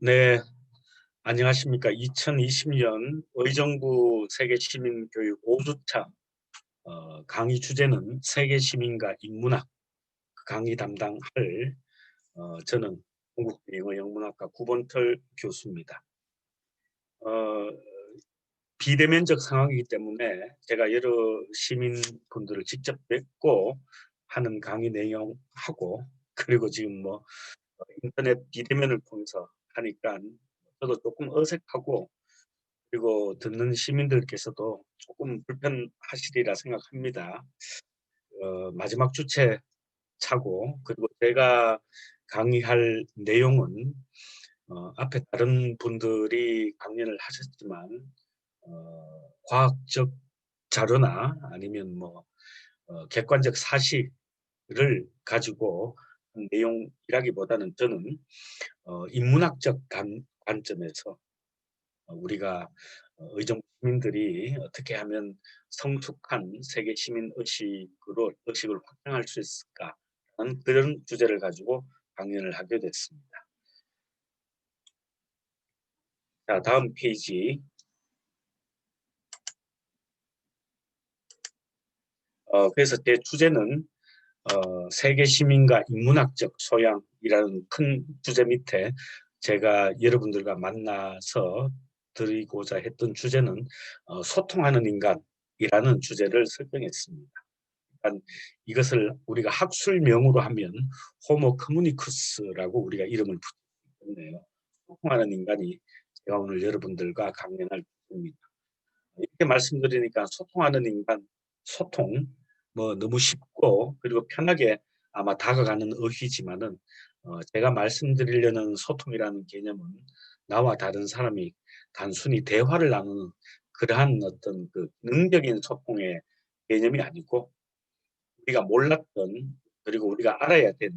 네, 안녕하십니까. 2020년 의정부 세계시민교육 5주차 강의 주제는 세계시민과 인문학, 그 강의 담당할 저는 동국대 영어영문학과 구본털 교수입니다. 어, 비대면적 상황이기 때문에 제가 여러 시민분들을 직접 뵙고 하는 강의 내용하고, 그리고 지금 인터넷 비대면을 통해서 하니까 저도 조금 어색하고, 그리고 듣는 시민들께서도 조금 불편하시리라 생각합니다. 마지막 주체 차고, 그리고 제가 강의할 내용은 앞에 다른 분들이 강연을 하셨지만 과학적 자료나 아니면 객관적 사실을 가지고 한 내용이라기보다는 저는 인문학적 관점에서 우리가 의정 시민들이 어떻게 하면 성숙한 세계 시민 의식을 확장할 수 있을까 하는 그런 주제를 가지고 강연을 하게 됐습니다. 자, 다음 페이지. 그래서 제 주제는 세계 시민과 인문학적 소양이라는 큰 주제 밑에 제가 여러분들과 만나서 드리고자 했던 주제는 소통하는 인간이라는 주제를 설정했습니다. 그러니까 이것을 우리가 학술명으로 하면 호모 커뮤니쿠스라고 우리가 이름을 붙였는데요. 소통하는 인간이 제가 오늘 여러분들과 강연할 주제입니다. 이렇게 말씀드리니까 소통하는 인간, 소통 너무 쉽고 그리고 편하게 아마 다가가는 어휘지만은 제가 말씀드리려는 소통이라는 개념은 나와 다른 사람이 단순히 대화를 나누는 그러한 어떤 그 능적인 소통의 개념이 아니고, 우리가 몰랐던, 그리고 우리가 알아야 되는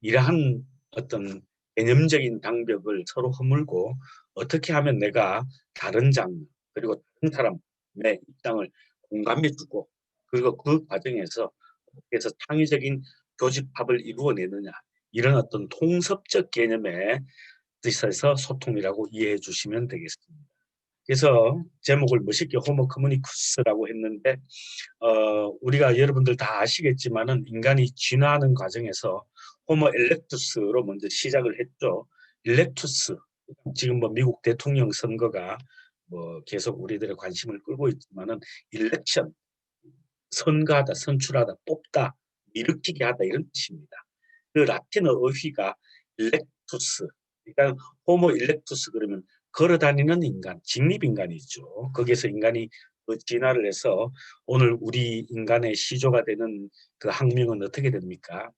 이러한 어떤 개념적인 장벽을 서로 허물고 어떻게 하면 내가 다른 장르 그리고 다른 사람의 입장을 공감해주고, 그리고 그 과정에서 어떻게 해서 창의적인 교집합을 이루어내느냐, 이런 어떤 통섭적 개념에 있어서 소통이라고 이해해 주시면 되겠습니다. 그래서 제목을 멋있게 호모 커뮤니쿠스라고 했는데, 우리가 여러분들 다 아시겠지만은 인간이 진화하는 과정에서 호모 엘렉투스로 먼저 시작을 했죠. 일렉투스, 지금 미국 대통령 선거가 계속 우리들의 관심을 끌고 있지만은 일렉션, 선거하다, 선출하다, 뽑다, 일으키게 하다, 이런 뜻입니다. 그 라틴어 어휘가 일렉투스, 그러니까 호모 일렉투스 그러면 걸어다니는 인간, 직립인간이죠. 거기에서 인간이 그 진화를 해서 오늘 우리 인간의 시조가 되는 그 학명은 어떻게 됩니까?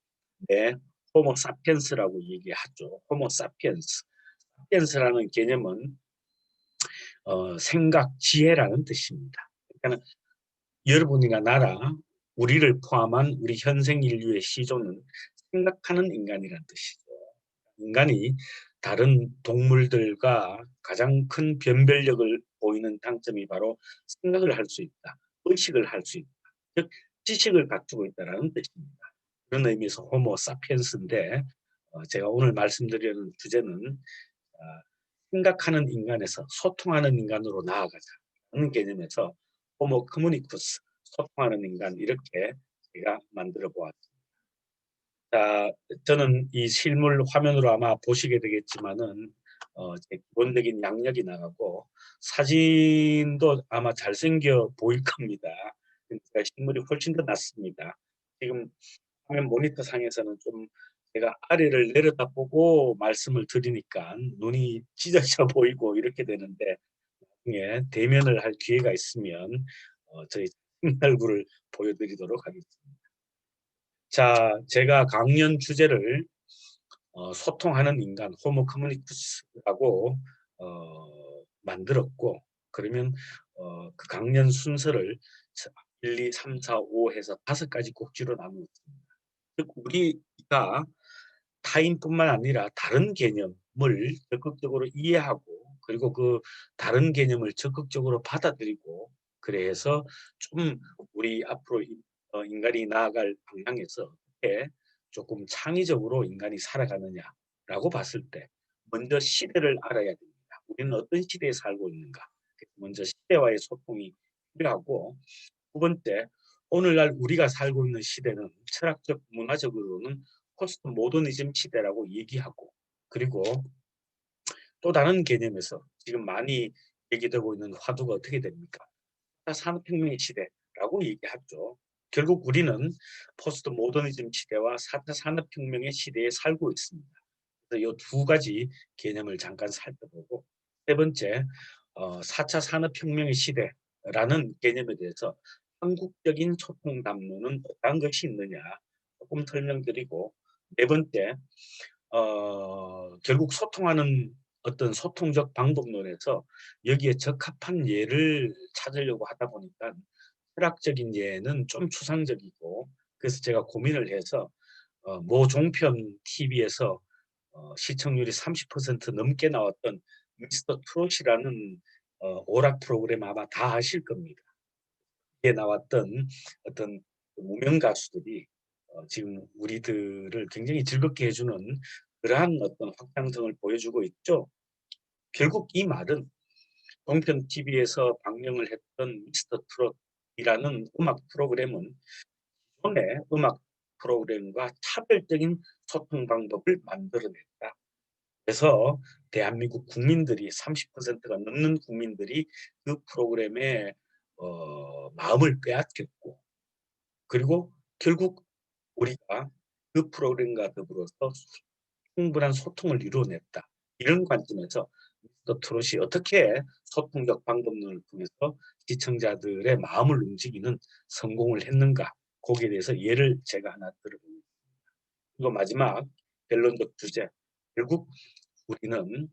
네, 호모 사피엔스라고 얘기하죠. 호모 사피엔스. 사피엔스라는 개념은 생각, 지혜라는 뜻입니다. 그러니까 여러분이나 나라, 우리를 포함한 우리 현생 인류의 시조는 생각하는 인간이란 뜻이죠. 인간이 다른 동물들과 가장 큰 변별력을 보이는 장점이 바로 생각을 할 수 있다, 의식을 할 수 있다, 즉 지식을 갖추고 있다는 뜻입니다. 그런 의미에서 호모 사피엔스인데, 제가 오늘 말씀드리는 주제는 생각하는 인간에서 소통하는 인간으로 나아가자는 개념에서 호모 커뮤니쿠스, 소통하는 인간, 이렇게 제가 만들어 보았습니다. 자, 저는 이 실물 화면으로 아마 보시게 되겠지만은 제 기본적인 양력이 나가고 사진도 아마 잘생겨 보일 겁니다. 그러니까 실물이 훨씬 더 낫습니다. 지금 화면 모니터 상에서는 좀 제가 아래를 내려다보고 말씀을 드리니까 눈이 찢어져 보이고 이렇게 되는데, 나중에 대면을 할 기회가 있으면 저희 얼굴을 보여드리도록 하겠습니다. 자, 제가 강연 주제를 소통하는 인간, 호모 커뮤니쿠스라고 만들었고, 그러면 그 강연 순서를 1, 2, 3, 4, 5 해서 5가지 꼭지로 나누었습니다. 즉 우리가 타인뿐만 아니라 다른 개념을 적극적으로 이해하고, 그리고 그 다른 개념을 적극적으로 받아들이고, 그래서 좀 우리 앞으로 인간이 나아갈 방향에서 어떻게 조금 창의적으로 인간이 살아가느냐라고 봤을 때 먼저 시대를 알아야 됩니다. 우리는 어떤 시대에 살고 있는가. 먼저 시대와의 소통이 필요하고, 두 번째, 오늘날 우리가 살고 있는 시대는 철학적, 문화적으로는 포스트 모더니즘 시대라고 얘기하고, 그리고 또 다른 개념에서 지금 많이 얘기되고 있는 화두가 어떻게 됩니까? 산업혁명의 시대라고 얘기하죠. 결국 우리는 포스트 모더니즘 시대와 4차 산업혁명의 시대에 살고 있습니다. 그래서 이 두 가지 개념을 잠깐 살펴보고, 세 번째, 4차 산업혁명의 시대라는 개념에 대해서 한국적인 소통 담론은 어떤 것이 있느냐 조금 설명드리고, 네 번째, 결국 소통하는 어떤 소통적 방법론에서 여기에 적합한 예를 찾으려고 하다 보니까 철학적인 예는 좀 추상적이고, 그래서 제가 고민을 해서 모 종편 TV에서 시청률이 30% 넘게 나왔던 미스터 트롯이라는 오락 프로그램 아마 다 아실 겁니다. 이에 나왔던 어떤 무명 가수들이 지금 우리들을 굉장히 즐겁게 해주는 그러한 어떤 확장성을 보여주고 있죠. 결국 이 말은 종편 TV에서 방영을 했던 미스터 트롯이라는 음악 프로그램은 기존의 음악 프로그램과 차별적인 소통 방법을 만들어냈다. 그래서 대한민국 국민들이 30%가 넘는 국민들이 그 프로그램에 마음을 빼앗겼고, 그리고 결국 우리가 그 프로그램과 더불어서 충분한 소통을 이루어냈다. 이런 관점에서 미스터 트롯이 어떻게 소통적 방법론을 통해서 시청자들의 마음을 움직이는 성공을 했는가, 거기에 대해서 예를 제가 하나 들어보겠습니다. 그리고 마지막 결론적 주제, 결국 우리는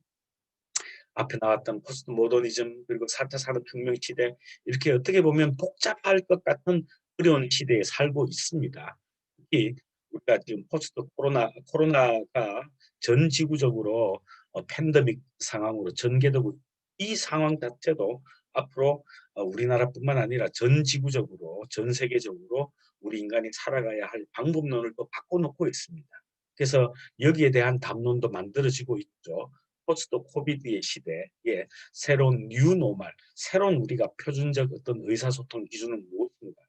앞에 나왔던 포스트 모더니즘 그리고 4차 산업혁명 시대, 이렇게 어떻게 보면 복잡할 것 같은 어려운 시대에 살고 있습니다. 특히 우리가 지금 포스트 코로나가 전 지구적으로 팬데믹 상황으로 전개되고, 이 상황 자체도 앞으로 우리나라뿐만 아니라 전 지구적으로 전 세계적으로 우리 인간이 살아가야 할 방법론을 또 바꿔놓고 있습니다. 그래서 여기에 대한 담론도 만들어지고 있죠. 포스트 코비드의 시대에 새로운 뉴노멀, 새로운 우리가 표준적 어떤 의사소통 기준은 무엇인가,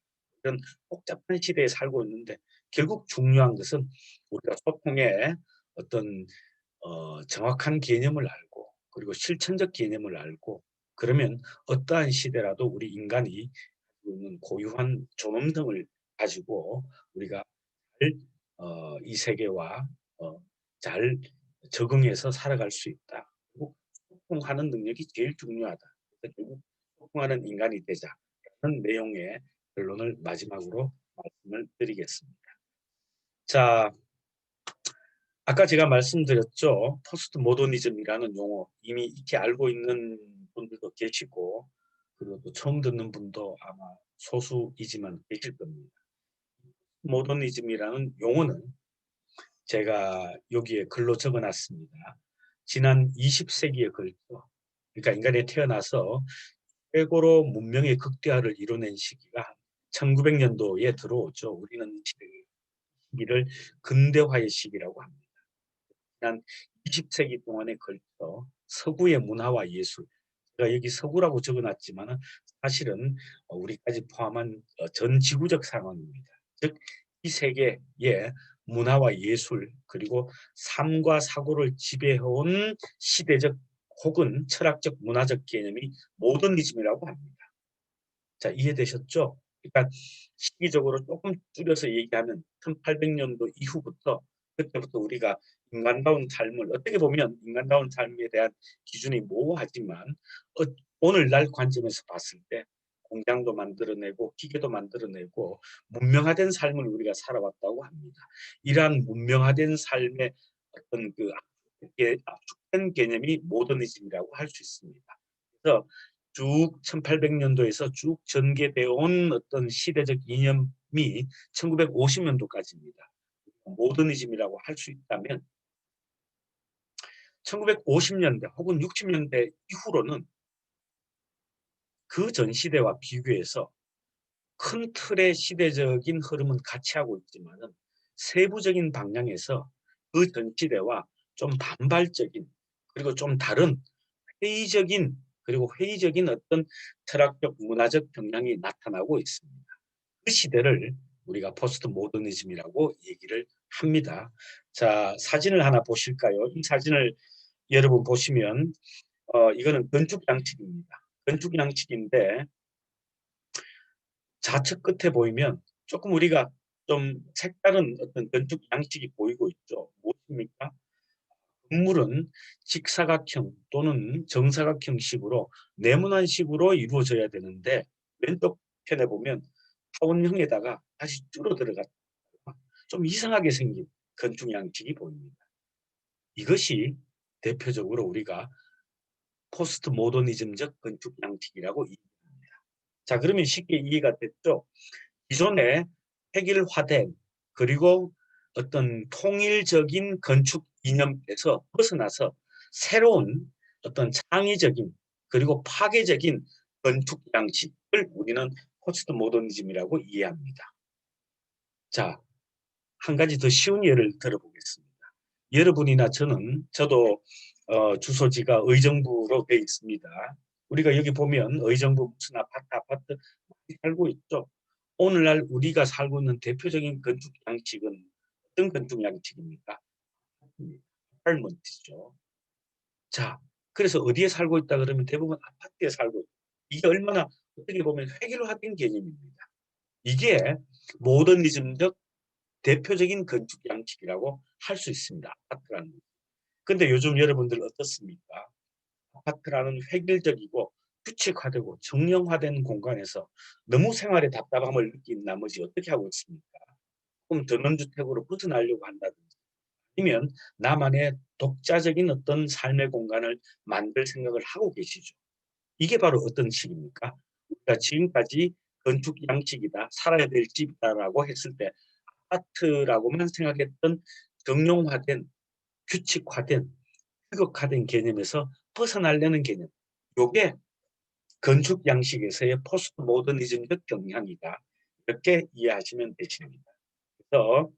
이런 복잡한 시대에 살고 있는데, 결국 중요한 것은 우리가 소통의 어떤 정확한 개념을 알고, 그리고 실천적 개념을 알고, 그러면 어떠한 시대라도 우리 인간이 가지고 있는 고유한 존엄성을 가지고 우리가 잘, 이 세계와 잘 적응해서 살아갈 수 있다. 그리고 소통하는 능력이 제일 중요하다. 그래서 결국 소통하는 인간이 되자라는 내용의 결론을 마지막으로 말씀을 드리겠습니다. 자, 아까 제가 말씀드렸죠. 포스트 모더니즘이라는 용어 이미 익히 알고 있는 분들도 계시고, 그리고 또 처음 듣는 분도 아마 소수이지만 계실 겁니다. 모더니즘이라는 용어는 제가 여기에 글로 적어놨습니다. 지난 20세기에 걸쳐, 그러니까 인간이 태어나서 최고로 문명의 극대화를 이뤄낸 시기가 1900년도에 들어오죠. 우리는 이 시기를 근대화의 시기라고 합니다. 지난 20세기 동안에 걸쳐 서구의 문화와 예술, 제가 여기 서구라고 적어놨지만 사실은 우리까지 포함한 전 지구적 상황입니다. 즉, 이 세계의 문화와 예술 그리고 삶과 사고를 지배해온 시대적 혹은 철학적 문화적 개념이 모더니즘이라고 합니다. 자, 이해되셨죠? 그러니까 시기적으로 조금 줄여서 얘기하면 1800년도 이후부터, 그때부터 우리가 인간다운 삶을, 어떻게 보면 인간다운 삶에 대한 기준이 모호하지만 오늘날 관점에서 봤을 때 공장도 만들어내고 기계도 만들어내고 문명화된 삶을 우리가 살아왔다고 합니다. 이러한 문명화된 삶의 어떤 그 압축된 개념이 모더니즘이라고 할 수 있습니다. 그래서 쭉 1800년도에서 쭉 전개되어 온 어떤 시대적 이념이 1950년도까지입니다. 모더니즘이라고 할 수 있다면 1950년대 혹은 60년대 이후로는 그 전 시대와 비교해서 큰 틀의 시대적인 흐름은 같이 하고 있지만 세부적인 방향에서 그 전 시대와 좀 반발적인, 그리고 좀 다른 회의적인 어떤 철학적 문화적 경향이 나타나고 있습니다. 그 시대를 우리가 포스트 모더니즘이라고 얘기를 합니다. 자, 사진을 하나 보실까요? 이 사진을 여러분 보시면 이거는 건축 양식입니다. 건축 양식인데 좌측 끝에 보이면 조금 우리가 좀 색다른 어떤 건축 양식이 보이고 있죠. 무엇입니까? 건물은 직사각형 또는 정사각형식으로 네모난식으로 이루어져야 되는데 왼쪽 편에 보면 타원형에다가 다시 줄어들어가 좀 이상하게 생긴 건축 양식이 보입니다. 이것이 대표적으로 우리가 포스트 모더니즘적 건축 양식이라고 얘기합니다. 자, 그러면 쉽게 이해가 됐죠? 기존의 획일화된 그리고 어떤 통일적인 건축 이념에서 벗어나서 새로운 어떤 창의적인 그리고 파괴적인 건축 양식을 우리는 포스트 모더니즘이라고 이해합니다. 자, 한 가지 더 쉬운 예를 들어보겠습니다. 여러분이나 저도 주소지가 의정부로 되어 있습니다. 우리가 여기 보면 의정부 무슨 아파트 많이 살고 있죠. 오늘날 우리가 살고 있는 대표적인 건축 양식은 어떤 건축 양식입니까? 아파트죠. 자, 그래서 어디에 살고 있다 그러면 대부분 아파트에 살고 있다. 이게 얼마나 어떻게 보면 획일화된 개념입니다. 이게 모더니즘적 대표적인 건축 양식이라고 할 수 있습니다. 아파트라는. 근데 요즘 여러분들 어떻습니까? 아파트라는 획일적이고 규칙화되고 정형화된 공간에서 너무 생활에 답답함을 느낀 나머지 어떻게 하고 있습니까? 그럼 전원주택으로 벗어나려고 한다든지 아니면 나만의 독자적인 어떤 삶의 공간을 만들 생각을 하고 계시죠. 이게 바로 어떤 식입니까? 우리가 지금까지 건축 양식이다, 살아야 될 집이다라고 했을 때 아파트라고만 생각했던 정형화된, 규칙화된, 규격화된 개념에서 벗어나려는 개념. 이게 건축 양식에서의 포스트 모더니즘적 경향이다. 이렇게 이해하시면 되십니다. 그래서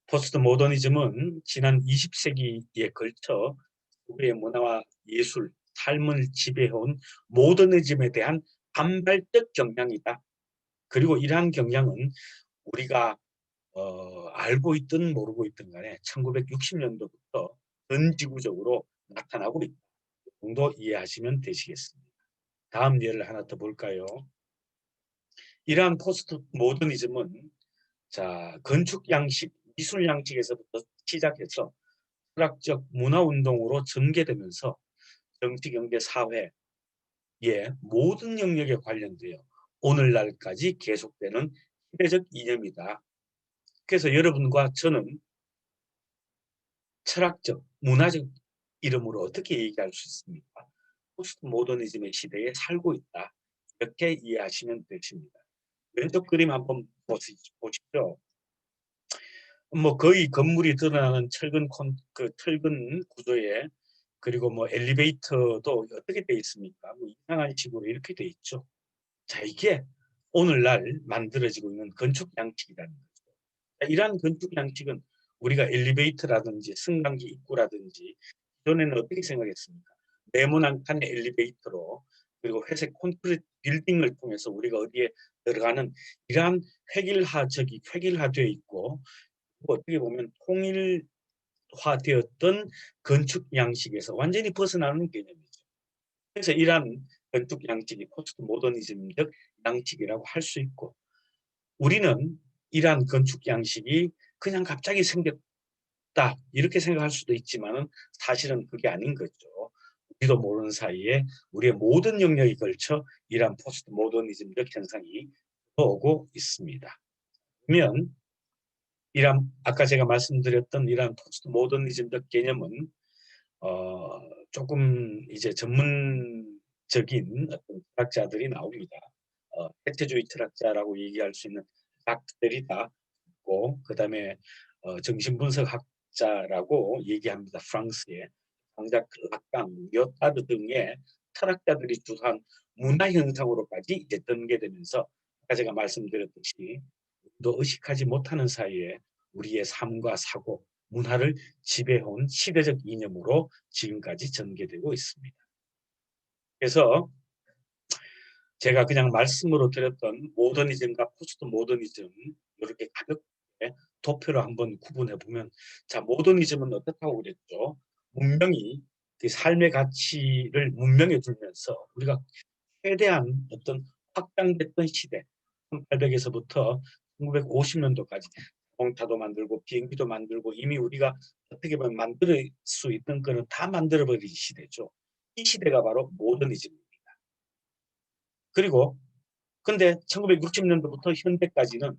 포스트 모더니즘은 지난 20세기에 걸쳐 우리의 문화와 예술, 삶을 지배해온 모더니즘에 대한 반발적 경향이다. 그리고 이러한 경향은 우리가 알고 있든 모르고 있든 간에 1960년도부터 전 지구적으로 나타나고 있다. 그 정도 이해하시면 되시겠습니다. 다음 예를 하나 더 볼까요? 이러한 포스트 모더니즘은 자, 건축 양식, 미술 양식에서부터 시작해서 철학적 문화 운동으로 전개되면서 정치, 경제, 사회의 모든 영역에 관련되어 오늘날까지 계속되는 시대적 이념이다. 그래서 여러분과 저는 철학적, 문화적 이름으로 어떻게 얘기할 수 있습니까? 포스트 모더니즘의 시대에 살고 있다. 이렇게 이해하시면 되십니다. 왼쪽 그림 한번 보십시오. 뭐 거의 건물이 드러나는 철근 구조에 그리고 뭐 엘리베이터도 어떻게 돼 있습니까? 뭐 이상한 식으로 이렇게 돼 있죠. 자, 이게 오늘날 만들어지고 있는 건축 양식이라는 거죠. 자, 이러한 건축 양식은 우리가 엘리베이터라든지 승강기 입구라든지 전에는 어떻게 생각했습니까? 네모난 칸의 엘리베이터로 그리고 회색 콘크리트 빌딩을 통해서 우리가 어디에 들어가는 이러한 획일화되어 있고 어떻게 보면 통일화되었던 건축 양식에서 완전히 벗어나는 개념이죠. 그래서 이러한 건축 양식이 포스트 모더니즘적 양식이라고 할 수 있고 우리는 이러한 건축 양식이 그냥 갑자기 생겼다 이렇게 생각할 수도 있지만 사실은 그게 아닌 거죠. 우리도 모르는 사이에 우리의 모든 영역에 걸쳐 이러한 포스트 모더니즘적 현상이 오고 있습니다. 그러면 이런 아까 제가 말씀드렸던 이러한 포스트 모더니즘적 개념은 조금 이제 전문적인 어떤 철학자들이 나옵니다. 해체주의 철학자라고 얘기할 수 있는 닥 데리다 있고 그다음에 정신분석학자라고 얘기합니다. 프랑스의 장작 락강, 료타르 등의 철학자들이 주도한 문화 현상으로까지 이제 전개되면서 아까 제가 말씀드렸듯이 또 의식하지 못하는 사이에 우리의 삶과 사고 문화를 지배해온 시대적 이념으로 지금까지 전개되고 있습니다. 그래서 제가 그냥 말씀으로 드렸던 모더니즘과 포스트 모더니즘 이렇게 가볍게 도표를 한번 구분해 보면, 자, 모더니즘은 어떻다고 그랬죠? 문명이 그 삶의 가치를 문명에 두면서 우리가 최대한 어떤 확장됐던 시대, 1800에서부터 1950년도까지 자동차도 만들고 비행기도 만들고 이미 우리가 어떻게 보면 만들 수 있던 거는 다 만들어버린 시대죠. 이 시대가 바로 모더니즘입니다. 그리고 근데 1960년도부터 현대까지는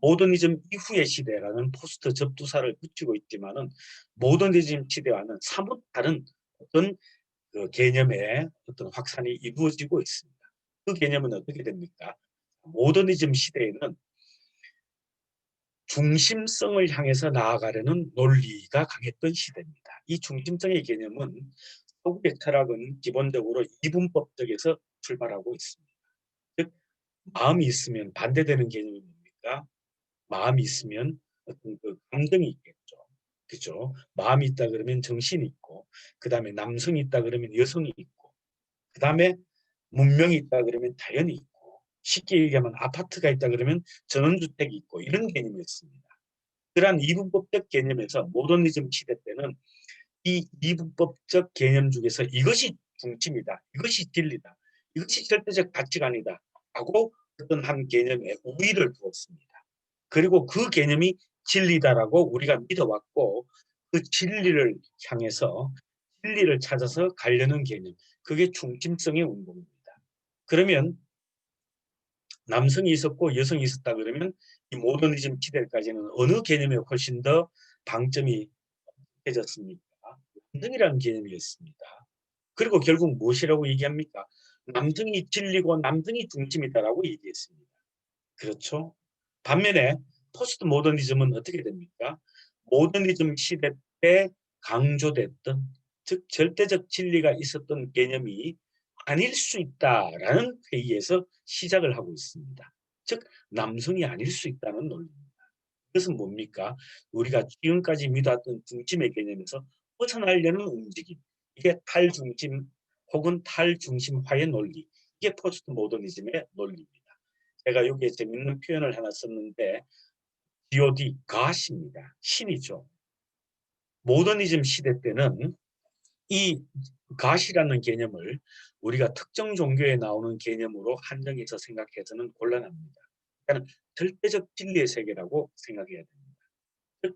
모더니즘 이후의 시대라는 포스트 접두사를 붙이고 있지만은 모더니즘 시대와는 사뭇 다른 어떤 그 개념의 어떤 확산이 이루어지고 있습니다. 그 개념은 어떻게 됩니까? 모더니즘 시대에는 중심성을 향해서 나아가려는 논리가 강했던 시대입니다. 이 중심성의 개념은 서구의 철학은 기본적으로 이분법적에서 출발하고 있습니다. 즉, 마음이 있으면 반대되는 개념이 뭡니까? 마음이 있으면 어떤 그 감정이 있겠죠. 그죠? 마음이 있다 그러면 정신이 있고, 그 다음에 남성이 있다 그러면 여성이 있고, 그 다음에 문명이 있다 그러면 자연이 있고, 쉽게 얘기하면 아파트가 있다 그러면 전원주택이 있고, 이런 개념이었습니다. 그러한 이분법적 개념에서 모더니즘 시대 때는 이 이분법적 개념 중에서 이것이 중심이다, 이것이 진리다, 이것이 절대적 가치관이다 하고 어떤 한 개념에 우위를 두었습니다. 그리고 그 개념이 진리다라고 우리가 믿어왔고, 그 진리를 향해서 진리를 찾아서 가려는 개념, 그게 중심성의 운동입니다. 그러면 남성이 있었고 여성이 있었다 그러면 이 모더니즘 시대까지는 어느 개념에 훨씬 더 방점이 해졌습니까? 남성이라는 개념이었습니다. 그리고 결국 무엇이라고 얘기합니까? 남성이 진리고 남성이 중심이다라고 얘기했습니다. 그렇죠? 반면에 포스트 모더니즘은 어떻게 됩니까? 모더니즘 시대 때 강조됐던, 즉 절대적 진리가 있었던 개념이 아닐 수 있다라는 회의에서 시작을 하고 있습니다. 즉 남성이 아닐 수 있다는 논리입니다. 그것은 뭡니까? 우리가 지금까지 믿었던 중심의 개념에서 벗어나려는 움직임. 이게 탈중심 혹은 탈중심화의 논리. 이게 포스트 모더니즘의 논리입니다. 제가 여기에 재밌는 표현을 하나 썼는데 God, God입니다. 신이죠. 모더니즘 시대 때는 이 God이라는 개념을 우리가 특정 종교에 나오는 개념으로 한정해서 생각해서는 곤란합니다. 그러니까 절대적 진리의 세계라고 생각해야 됩니다. 즉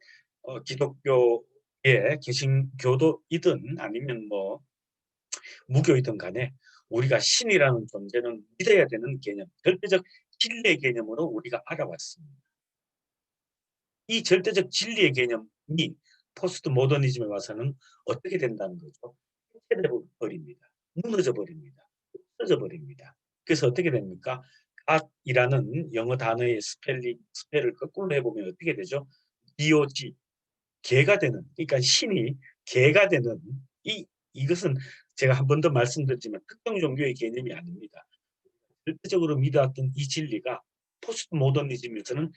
기독교의 개신교도이든 아니면 뭐 무교이든 간에 우리가 신이라는 존재는 믿어야 되는 개념, 절대적 진리의 개념으로 우리가 알아왔습니다. 이 절대적 진리의 개념이 포스트 모더니즘에 와서는 어떻게 된다는 거죠? 해체돼 버립니다. 무너져 버립니다. 없어져 버립니다. 그래서 어떻게 됩니까? God이라는 영어 단어의 스펠을 거꾸로 해보면 어떻게 되죠? DOG, 개가 되는, 그러니까 신이 개가 되는, 이것은 제가 한 번 더 말씀드렸지만 특정 종교의 개념이 아닙니다. 절대적으로 믿어왔던 이 진리가 포스트 모더니즘에서는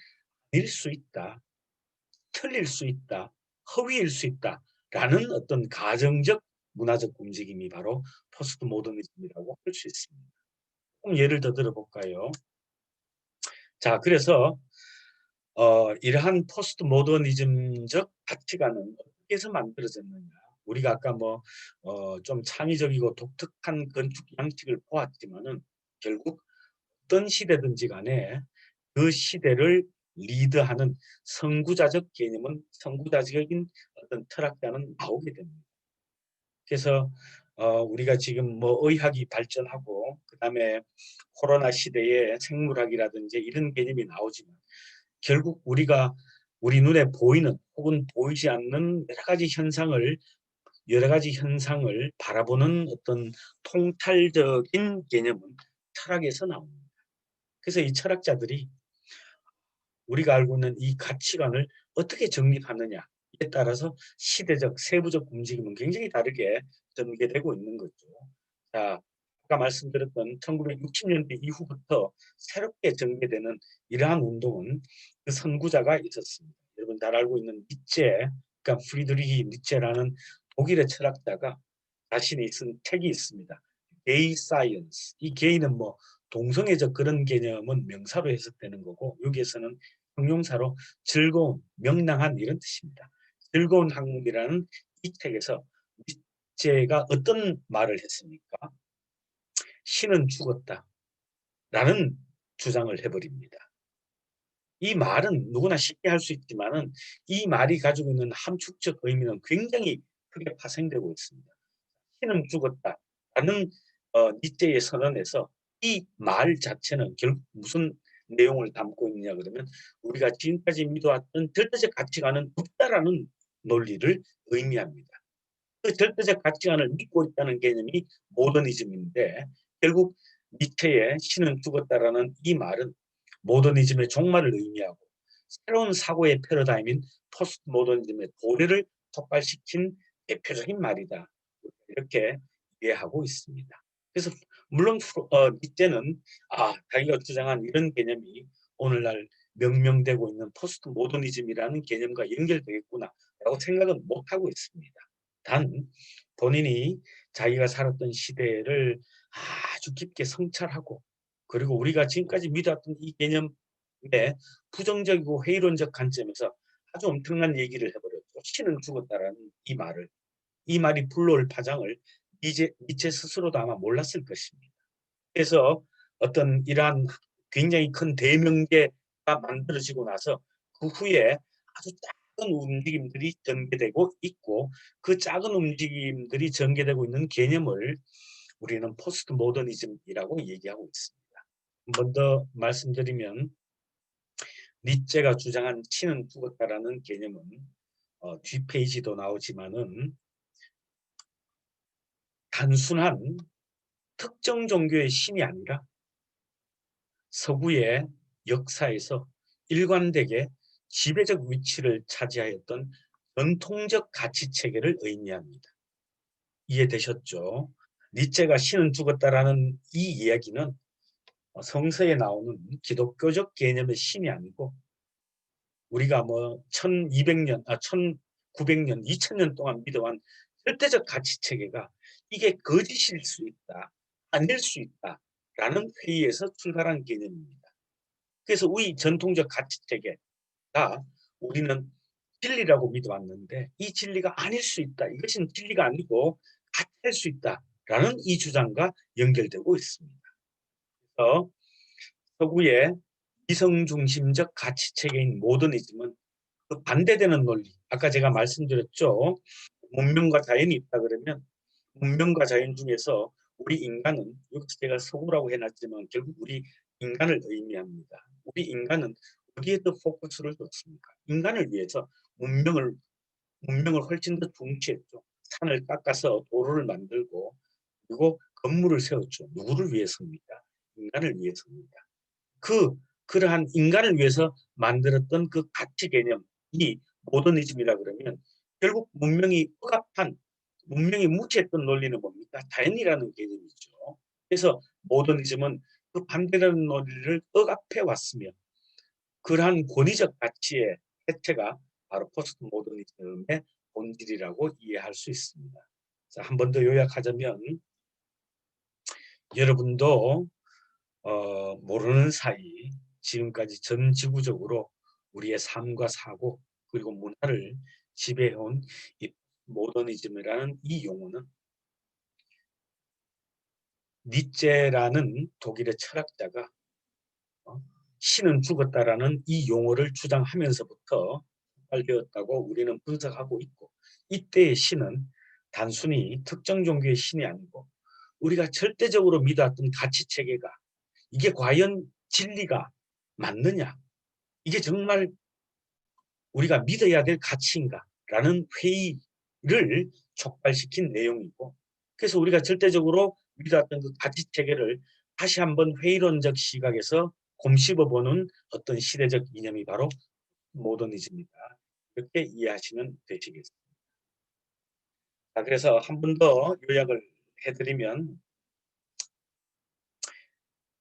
아닐 수 있다, 틀릴 수 있다, 허위일 수 있다라는 어떤 가정적 문화적 움직임이 바로 포스트 모더니즘이라고 할 수 있습니다. 그럼 예를 더 들어볼까요? 자, 그래서 이러한 포스트 모더니즘적 가치관은 어떻게 해서 만들어졌느냐. 우리가 아까 뭐 좀 창의적이고 독특한 건축 양식을 보았지만은 결국 어떤 시대든지 간에 그 시대를 리드하는 선구자적 개념은, 선구자적인 어떤 철학자는 나오게 됩니다. 그래서 우리가 지금 뭐 의학이 발전하고 그다음에 코로나 시대에 생물학이라든지 이런 개념이 나오지만 결국 우리가 우리 눈에 보이는 혹은 보이지 않는 여러 가지 현상을 바라보는 어떤 통찰적인 개념은 철학에서 나옵니다. 그래서 이 철학자들이 우리가 알고 있는 이 가치관을 어떻게 정립하느냐에 따라서 시대적 세부적 움직임은 굉장히 다르게 전개되고 있는 거죠. 자, 아까 말씀드렸던 1960년대 이후부터 새롭게 전개되는 이러한 운동은 그 선구자가 있었습니다. 여러분 잘 알고 있는 니체, 그러니까 프리드리히 니체라는 독일의 철학자가 자신이 쓴 책이 있습니다. 게이 사이언스. 이 게이는 뭐 동성애적 그런 개념은 명사로 해석되는 거고, 여기에서는 형용사로 즐거운, 명랑한 이런 뜻입니다. 즐거운 학문이라는 이 책에서 니체가 어떤 말을 했습니까? 신은 죽었다 라는 주장을 해버립니다. 이 말은 누구나 쉽게 할 수 있지만은 이 말이 가지고 있는 함축적 의미는 굉장히 크게 파생되고 있습니다. 신은 죽었다라는 니체의 선언에서 이 말 자체는 결국 무슨 내용을 담고 있느냐 그러면, 우리가 지금까지 믿어왔던 절대적 가치관은 없다라는 논리를 의미합니다. 그 절대적 가치관을 믿고 있다는 개념이 모더니즘인데, 결국 니체의 신은 죽었다라는 이 말은 모더니즘의 종말을 의미하고 새로운 사고의 패러다임인 포스트 모더니즘의 도래를 촉발시킨 대표적인 말이다, 이렇게 이해하고 있습니다. 그래서 물론 니체는 자기가 주장한 이런 개념이 오늘날 명명되고 있는 포스트 모더니즘이라는 개념과 연결되겠구나라고 생각은 못하고 있습니다. 단 본인이 자기가 살았던 시대를 아주 깊게 성찰하고, 그리고 우리가 지금까지 믿었던 이 개념의 부정적이고 회의론적 관점에서 아주 엄청난 얘기를 해버렸죠. 신은 죽었다라는 이 말이 불러올 파장을 니체 스스로도 아마 몰랐을 것입니다. 그래서 어떤 이러한 굉장히 큰 대명제가 만들어지고 나서 그 후에 아주 작은 움직임들이 전개되고 있고, 그 작은 움직임들이 전개되고 있는 개념을 우리는 포스트 모더니즘이라고 얘기하고 있습니다. 한 번 더 말씀드리면, 니체가 주장한 신은 죽었다라는 개념은 뒷페이지도 나오지만은 단순한 특정 종교의 신이 아니라 서구의 역사에서 일관되게 지배적 위치를 차지하였던 전통적 가치 체계를 의미합니다. 이해되셨죠? 니체가 신은 죽었다라는 이 이야기는 성서에 나오는 기독교적 개념의 신이 아니고, 우리가 뭐 1200년, 1900년, 2000년 동안 믿어온 절대적 가치 체계가 이게 거짓일 수 있다, 아닐 수 있다라는 회의에서 출발한 개념입니다. 그래서 우리 전통적 가치 체계가 우리는 진리라고 믿어왔는데, 이 진리가 아닐 수 있다, 이것은 진리가 아니고 가짜일 수 있다라는 이 주장과 연결되고 있습니다. 그래서 서구의 이성중심적 가치 체계인 모더니즘은 그 반대되는 논리, 아까 제가 말씀드렸죠. 문명과 자연이 있다 그러면 문명과 자연 중에서 우리 인간은, 여기서 제가 서구라고 해놨지만 결국 우리 인간을 의미합니다. 우리 인간은 어디에 더 포커스를 뒀습니까? 인간을 위해서 문명을 훨씬 더 중시했죠. 산을 깎아서 도로를 만들고, 그리고 건물을 세웠죠. 누구를 위해서입니까? 인간을 위해서입니다. 그러한 인간을 위해서 만들었던 그 가치 개념이 모더니즘이라 그러면, 결국 문명이 무시했던 논리는 뭡니까? 자연이라는 개념이죠. 그래서 모더니즘은 그 반대라는 논리를 억압해 왔으며, 그러한 권위적 가치의 해체가 바로 포스트 모더니즘의 본질이라고 이해할 수 있습니다. 한 번 더 요약하자면, 여러분도 모르는 사이 지금까지 전 지구적으로 우리의 삶과 사고 그리고 문화를 지배해온 이 모더니즘이라는 이 용어는 니체라는 독일의 철학자가 신은 죽었다라는 이 용어를 주장하면서부터 발되었다고 우리는 분석하고 있고, 이때의 신은 단순히 특정 종교의 신이 아니고 우리가 절대적으로 믿어왔던 가치 체계가 이게 과연 진리가 맞느냐, 이게 정말 우리가 믿어야 될 가치인가라는 회의를 촉발시킨 내용이고, 그래서 우리가 절대적으로 믿어왔던 그 가치 체계를 다시 한번 회의론적 시각에서 곰씹어보는 어떤 시대적 이념이 바로 모더니즘이다, 이렇게 이해하시면 되시겠습니다. 그래서 한 번 더 요약을 해드리면,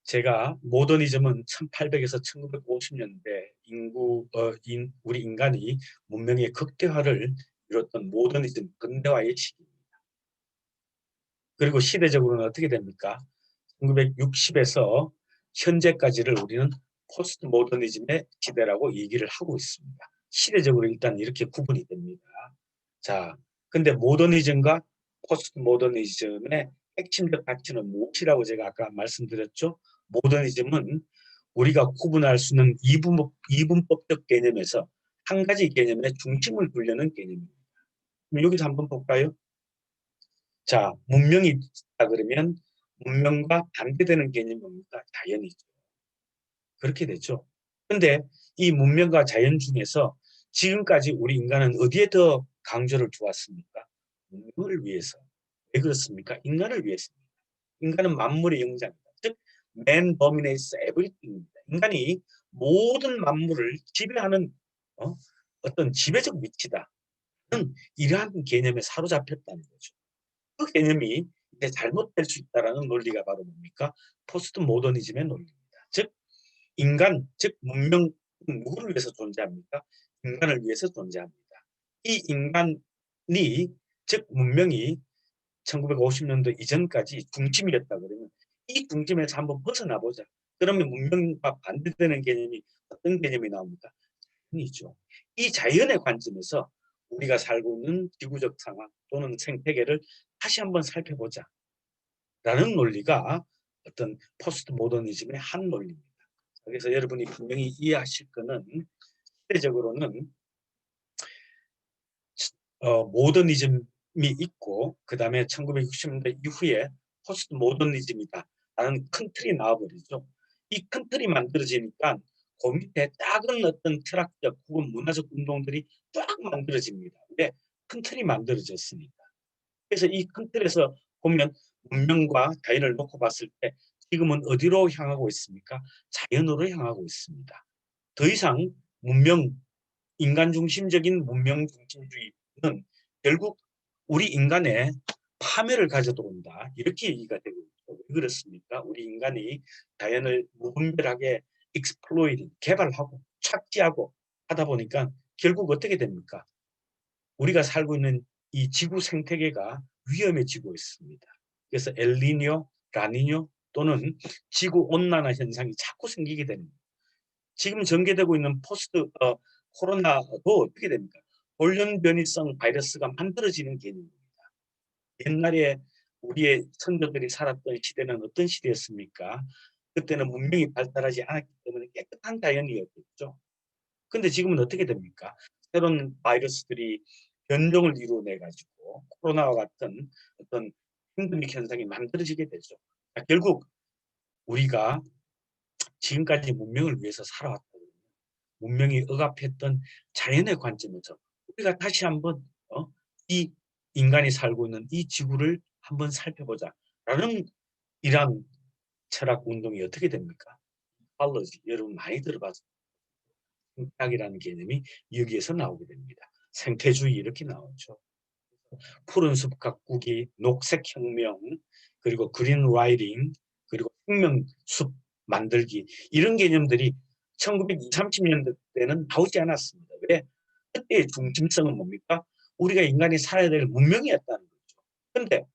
제가 모더니즘은 1800에서 1950년대 우리 인간이 문명의 극대화를 이뤘던 모더니즘, 근대화의 시기입니다. 그리고 시대적으로는 어떻게 됩니까? 1960에서 현재까지를 우리는 포스트 모더니즘의 시대라고 얘기를 하고 있습니다. 시대적으로 일단 이렇게 구분이 됩니다. 자, 근데 모더니즘과 포스트 모더니즘의 핵심적 가치는 무엇이라고 제가 아까 말씀드렸죠? 모더니즘은 우리가 구분할 수 있는 이분법적 개념에서 한 가지 개념의 중심을 두려는 개념입니다. 그럼 여기서 한번 볼까요? 자, 문명이 있다 그러면 문명과 반대되는 개념이 뭡니까? 자연이죠. 그렇게 되죠. 근데 이 문명과 자연 중에서 지금까지 우리 인간은 어디에 더 강조를 두었습니까? 문명을 위해서. 왜 그렇습니까? 인간을 위해서입니다. 인간은 만물의 영장이다. 즉, man dominates everything입니다. 인간이 모든 만물을 지배하는 어떤 지배적 위치다. 이러한 개념에 사로잡혔다는 거죠. 그 개념이 이제 잘못될 수 있다는 논리가 바로 뭡니까? 포스트 모더니즘의 논리입니다. 즉 인간, 즉 문명은 누구를 위해서 존재합니까? 인간을 위해서 존재합니다. 이 인간이, 즉 문명이 1950년도 이전까지 중심이었다 그러면 이 중심에서 한번 벗어나 보자. 그러면 문명과 반대되는 개념이 어떤 개념이 나옵니까? 자연이죠. 이 자연의 관점에서 우리가 살고 있는 지구적 상황 또는 생태계를 다시 한번 살펴보자. 라는 논리가 어떤 포스트 모더니즘의 한 논리입니다. 그래서 여러분이 분명히 이해하실 거는 시대적으로는 모더니즘이 있고 그 다음에 1960년대 이후에 포스트 모더니즘이다 라는 큰 틀이 나와버리죠. 이 큰 틀이 만들어지니까 그 밑에 작은 어떤 철학적 혹은 문화적 운동들이 쫙 만들어집니다. 왜? 큰 틀이 만들어졌으니까. 그래서 이 큰 틀에서 보면 문명과 자연을 놓고 봤을 때 지금은 어디로 향하고 있습니까? 자연으로 향하고 있습니다. 더 이상 문명, 인간 중심적인 문명 중심주의는 결국 우리 인간의 파멸을 가져다 온다. 이렇게 얘기가 되고 있죠. 왜 그렇습니까? 우리 인간이 자연을 무분별하게 exploiting, 개발하고 착지하고 하다 보니까 결국 어떻게 됩니까? 우리가 살고 있는 이 지구 생태계가 위험해지고 있습니다. 그래서 엘니뇨, 라니뇨 또는 지구 온난화 현상이 자꾸 생기게 됩니다. 지금 전개되고 있는 포스트 코로나도 어떻게 됩니까? 돌연변이성 바이러스가 만들어지는 개념입니다. 옛날에 우리의 선조들이 살았던 시대는 어떤 시대였습니까? 그때는 문명이 발달하지 않았기 때문에 깨끗한 자연이었겠죠. 근데 지금은 어떻게 됩니까? 새로운 바이러스들이 변종을 이루어내 가지고 코로나와 같은 어떤 팬데믹 현상이 만들어지게 되죠. 결국 우리가 지금까지 문명을 위해서 살아왔다. 문명이 억압했던 자연의 관점에서 우리가 다시 한번 이 인간이 살고 있는 이 지구를 한번 살펴보자라는 이러한 철학 운동이 어떻게 됩니까? 이콜로지 여러분 많이 들어봤죠. 생태학이라는 개념이 여기에서 나오게 됩니다. 생태주의 이렇게 나오죠. 푸른 숲 가꾸기, 녹색 혁명, 그리고 그린 라이딩, 그리고 생명숲 만들기 이런 개념들이 1920, 30년대 때는 나오지 않았습니다. 왜? 그때의 중심성은 뭡니까? 우리가 인간이 살아야 될 문명이었다는 거죠. 그런데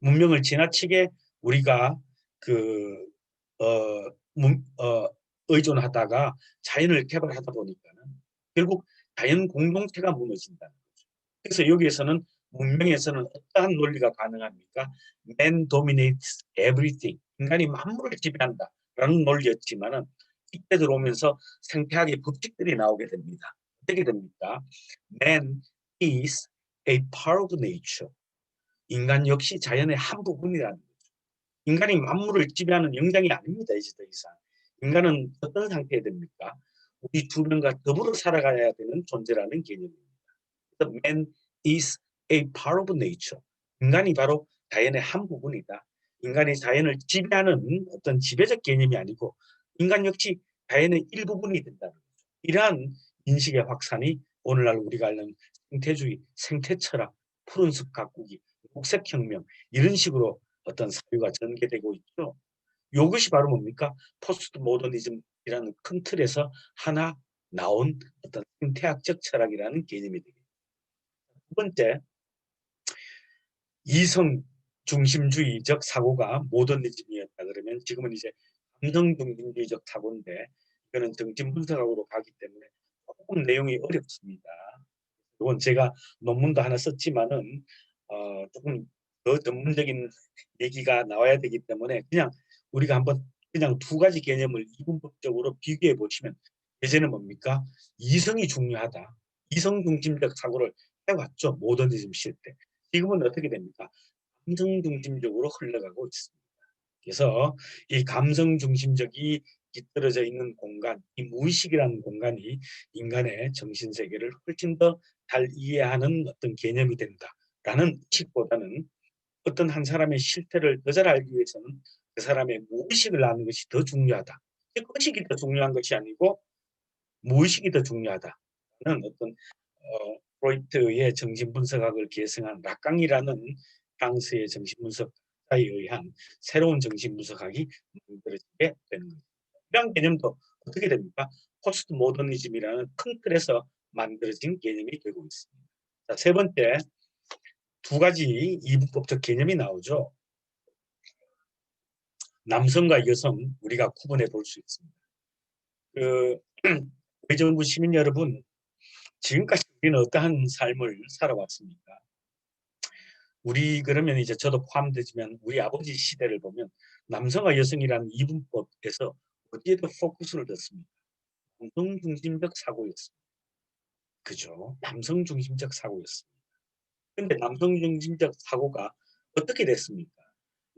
문명을 지나치게 우리가 그 의존하다가 자연을 개발하다 보니까는 결국 자연 공동체가 무너진다는 거죠. 그래서 여기에서는 문명에서는 어떠한 논리가 가능합니까? Man dominates everything. 인간이 만물을 지배한다라는 논리였지만은 이때 들어오면서 생태학의 법칙들이 나오게 됩니다. 어떻게 됩니까? Man is a part of nature. 인간 역시 자연의 한 부분이라는 거죠. 인간이 만물을 지배하는 영장이 아닙니다. 이제 더 이상. 인간은 어떤 상태에 됩니까? 우리 주변과 더불어 살아가야 되는 존재라는 개념입니다. Man is a part of nature. 인간이 바로 자연의 한 부분이다. 인간이 자연을 지배하는 어떤 지배적 개념이 아니고 인간 역시 자연의 일부분이 된다는 거죠. 이러한 인식의 확산이 오늘날 우리가 아는 생태주의, 생태철학, 푸른숲 가꾸기, 녹색혁명 이런 식으로 어떤 사유가 전개되고 있죠. 이것이 바로 뭡니까? 포스트 모더니즘이라는 큰 틀에서 하나 나온 어떤 생태학적 철학이라는 개념이 되겠죠. 번째, 이성 중심주의적 사고가 모더니즘이었다 그러면 지금은 이제 감성 중심주의적 사고인데 이거는 정신 분석학으로 가기 때문에 조금 내용이 어렵습니다. 이건 제가 논문도 하나 썼지만은 조금 더 전문적인 얘기가 나와야 되기 때문에 그냥 우리가 한번 그냥 두 가지 개념을 이분법적으로 비교해 보시면, 예전에는 뭡니까? 이성이 중요하다. 이성 중심적 사고를 해왔죠. 모더니즘 시대 때. 지금은 어떻게 됩니까? 감성 중심적으로 흘러가고 있습니다. 그래서 이 감성 중심적이 깃들어져 있는 공간, 이 무의식이라는 공간이 인간의 정신세계를 훨씬 더 잘 이해하는 어떤 개념이 된다라는 의식보다는 어떤 한 사람의 실태를 더 잘 알기 위해서는 그 사람의 무의식을 아는 것이 더 중요하다. 의식이 더 중요한 것이 아니고 무의식이 더 중요하다는 어떤 프로이트의 정신분석학을 계승한 라깡이라는 프랑스의 정신분석가에 의한 새로운 정신분석학이 만들어지게 되는 겁니다. 이런 개념도 어떻게 됩니까? 포스트 모더니즘이라는 큰 틀에서 만들어진 개념이 되고 있습니다. 자, 세 번째, 두 가지 이분법적 개념이 나오죠. 남성과 여성, 우리가 구분해 볼 수 있습니다. 의정부 시민 여러분, 지금까지 우리는 어떠한 삶을 살아왔습니까? 우리 그러면 이제 저도 포함되지만 우리 아버지 시대를 보면 남성과 여성이라는 이분법에서 어디에 더 포커스를 뒀습니까? 남성 중심적 사고였습니다. 그죠? 남성 중심적 사고였습니다. 근데 남성 중심적 사고가 어떻게 됐습니까?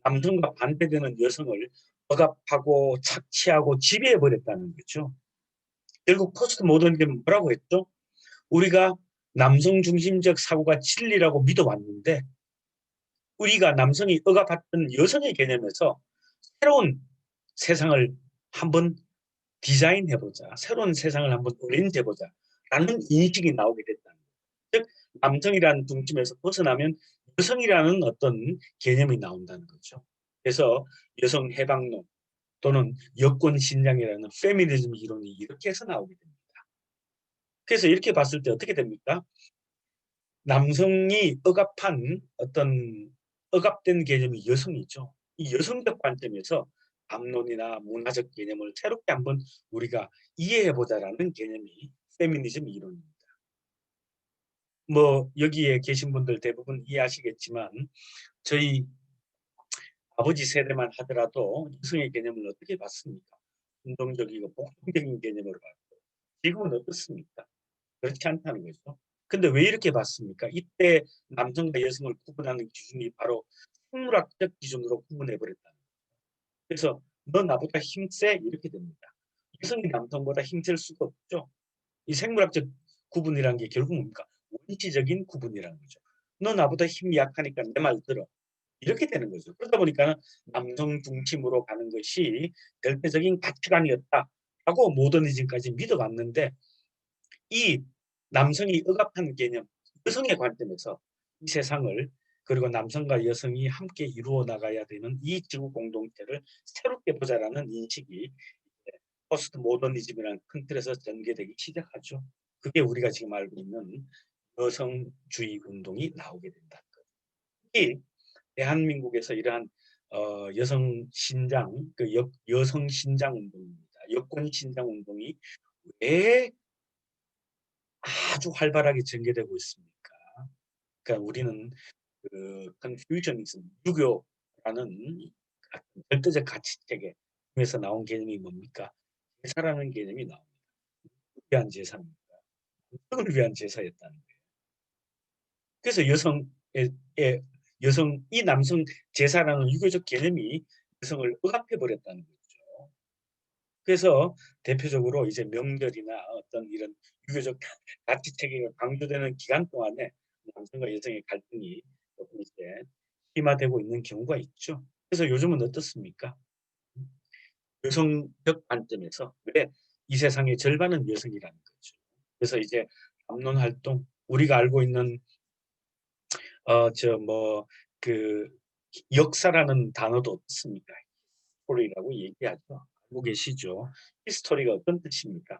남성과 반대되는 여성을 억압하고 착취하고 지배해 버렸다는 거죠. 결국 포스트 모더니즘은 뭐라고 했죠? 우리가 남성 중심적 사고가 진리라고 믿어왔는데 우리가 남성이 억압했던 여성의 개념에서 새로운 세상을 한번 디자인해보자. 새로운 세상을 한번 어린해보자. 라는 인식이 나오게 됐다는 거예요. 즉 남성이라는 중심에서 벗어나면 여성이라는 어떤 개념이 나온다는 거죠. 그래서 여성 해방론 또는 여권 신장이라는 페미니즘 이론이 이렇게 해서 나오게 됩니다. 그래서 이렇게 봤을 때 어떻게 됩니까? 남성이 억압한 어떤 억압된 개념이 여성이죠. 이 여성적 관점에서 담론이나 문화적 개념을 새롭게 한번 우리가 이해해보자라는 개념이 페미니즘 이론입니다. 뭐 여기에 계신 분들 대부분 이해하시겠지만 저희 아버지 세대만 하더라도 여성의 개념을 어떻게 봤습니까? 운동적이고 복종적인 개념으로 봤고 지금은 어떻습니까? 그렇지 않다는 거죠. 근데 왜 이렇게 봤습니까? 이때 남성과 여성을 구분하는 기준이 바로 생물학적 기준으로 구분해 버렸다는 거예요. 그래서 너 나보다 힘세 이렇게 됩니다. 여성이 남성보다 힘셀 수가 없죠. 이 생물학적 구분이라는 게 결국 뭡니까? 원시적인 구분이라는 거죠. 너 나보다 힘이 약하니까 내 말 들어. 이렇게 되는 거죠. 그러다 보니까 남성 중심으로 가는 것이 절대적인 가치관이었다라고 모더니즘까지 믿어왔는데 이 남성이 억압한 개념, 여성의 관점에서 이 세상을 그리고 남성과 여성이 함께 이루어 나가야 되는 이 지구 공동체를 새롭게 보자라는 인식이 포스트 모더니즘이라는 큰 틀에서 전개되기 시작하죠. 그게 우리가 지금 알고 있는 여성주의 운동이 나오게 된다는 거예요. 특히 대한민국에서 이러한 여성 신장, 여성 신장 운동입니다. 여권 신장 운동이 왜 아주 활발하게 전개되고 있습니까? 그러니까 우리는 그 컨퓨셔니즘, 유교라는 절대적 가치 체계에서 나온 개념이 뭡니까? 제사라는 개념이 나옵니다. 위한 제사입니다. 여성을 위한 제사였다는 거예요. 그래서 여성 이 남성 제사라는 유교적 개념이 여성을 억압해 버렸다는 거죠. 그래서 대표적으로 이제 명절이나 어떤 이런 유교적 가치 체계가 강조되는 기간 동안에 남성과 여성의 갈등이 조금 이제 심화되고 있는 경우가 있죠. 그래서 요즘은 어떻습니까? 여성적 관점에서 왜 이 세상의 절반은 여성이라는 거죠. 그래서 이제 담론 활동, 우리가 알고 있는 그 역사라는 단어도 없습니까? 스토리라고 얘기하죠. 알고 계시죠? 히스토리가 어떤 뜻입니까?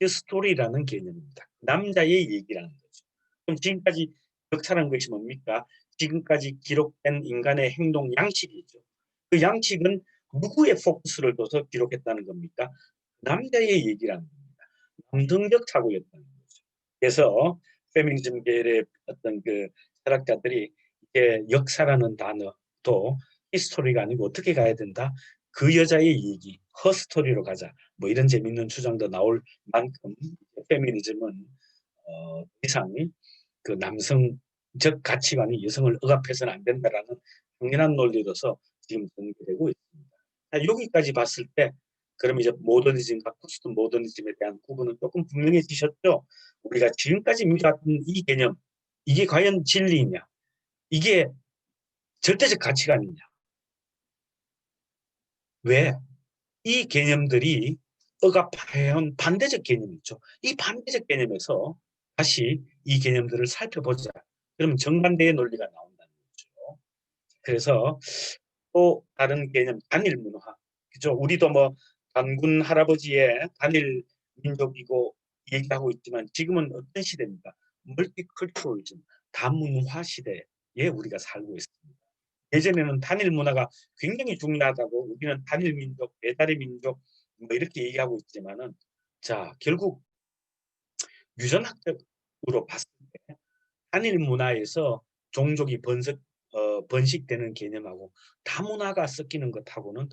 히스토리라는 개념입니다. 남자의 얘기라는 거죠. 그럼 지금까지 역사라는 것이 뭡니까? 지금까지 기록된 인간의 행동 양식이죠. 그 양식은 누구의 포커스를 둬서 기록했다는 겁니까? 남자의 얘기라는 겁니다. 남성적 사고였다는 거죠. 그래서 페미니즘 계열의 어떤 그 철학자들이 이게 역사라는 단어도 히스토리가 아니고 어떻게 가야 된다? 그 여자의 얘기, 허스토리로 가자. 뭐 이런 재밌는 주장도 나올 만큼 페미니즘은 이상 그 남성적 가치관이 여성을 억압해서는 안 된다라는 당연한 논리로서 지금 전개되고 있습니다. 여기까지 봤을 때 그럼 이제 모더니즘과 포스트 모더니즘에 대한 구분은 조금 분명해지셨죠? 우리가 지금까지 믿어왔던 이 개념, 이게 과연 진리이냐? 이게 절대적 가치관이냐? 왜? 이 개념들이 억압해온 반대적 개념이죠. 이 반대적 개념에서 다시 이 개념들을 살펴보자. 그러면 정반대의 논리가 나온다는 거죠. 그래서 또 다른 개념, 단일 문화. 그죠? 우리도 뭐 단군 할아버지의 단일 민족이고 얘기하고 있지만 지금은 어떤 시대입니까? 멀티컬처럴즘, 다문화 시대에 우리가 살고 있습니다. 예전에는 단일 문화가 굉장히 중요하다고 우리는 단일 민족, 배달의 민족 뭐 이렇게 얘기하고 있지만은 자 결국 유전학적으로 봤을 때 단일 문화에서 종족이 번식되는 개념하고 다문화가 섞이는 것하고는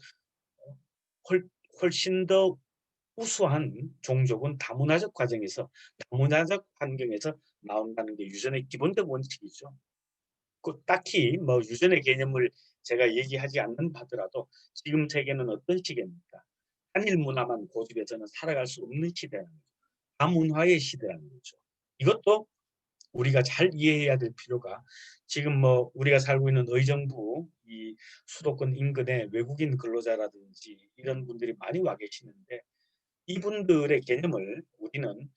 훨, 훨씬 더 우수한 종족은 다문화적 과정에서 다문화적 환경에서 나온다는 게 유전의 기본적 원칙이죠. 그 딱히 뭐 유전의 개념을 제가 얘기하지 않는 바더라도 지금 세계는 어떤 시대입니까? 한일 문화만 고집해서는 살아갈 수 없는 시대라는 거죠. 다문화의 시대라는 거죠. 이것도 우리가 잘 이해해야 될 필요가 지금 뭐 우리가 살고 있는 의정부 이 수도권 인근에 외국인 근로자라든지 이런 분들이 많이 와 계시는데 이분들의 개념을 우리는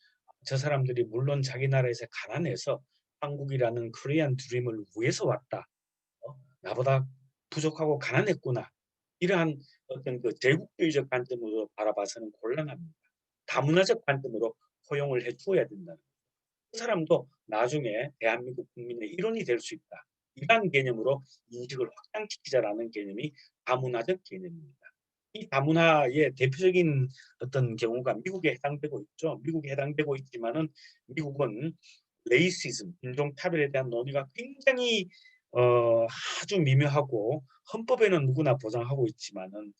저 사람들이 물론 자기 나라에서 가난해서 한국이라는 코리안 드림을 위해서 왔다. 나보다 부족하고 가난했구나. 이러한 어떤 그 제국주의적 관점으로 바라봐서는 곤란합니다. 다문화적 관점으로 포용을 해주어야 된다는 거죠. 그 사람도 나중에 대한민국 국민의 일원이 될 수 있다. 이러한 개념으로 인식을 확장시키자라는 개념이 다문화적 개념입니다. 이 다문화의 대표적인 어떤 경우가 미국에 해당되고 있죠. 미국에 해당되고 있지만은 미국은 레이시즘, 인종차별에 대한 논의가 굉장히 아주 미묘하고 헌법에는 누구나 보장하고 있지만은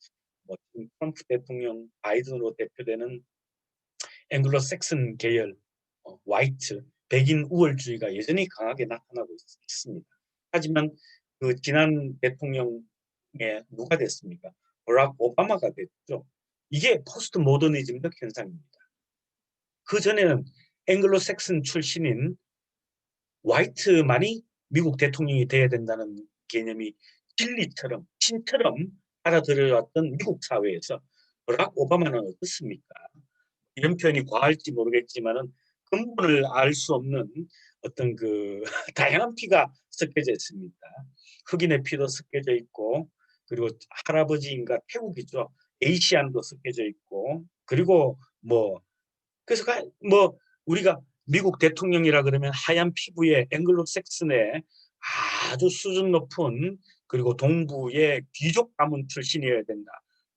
뭐 트럼프 대통령, 바이든으로 대표되는 앵글로 섹슨 계열, 화이트, 백인 우월주의가 여전히 강하게 나타나고 있습니다. 하지만 그 지난 대통령에 누가 됐습니까? 버락 오바마가 됐죠. 이게 포스트 모더니즘적 현상입니다. 그 전에는 앵글로 섹슨 출신인 화이트만이 미국 대통령이 돼야 된다는 개념이 진리처럼 신처럼 받아들여왔던 미국 사회에서 버락 오바마는 어떻습니까? 이런 표현이 과할지 모르겠지만은 근본을 알 수 없는 어떤 그 다양한 피가 섞여져 있습니다. 흑인의 피도 섞여져 있고 그리고 할아버지인가 태국이죠. 에이시안도 섞여져 있고 그리고 뭐 그래서 뭐 우리가 미국 대통령이라 그러면 하얀 피부의 앵글로 섹슨의 아주 수준 높은 그리고 동부의 귀족 가문 출신이어야 된다.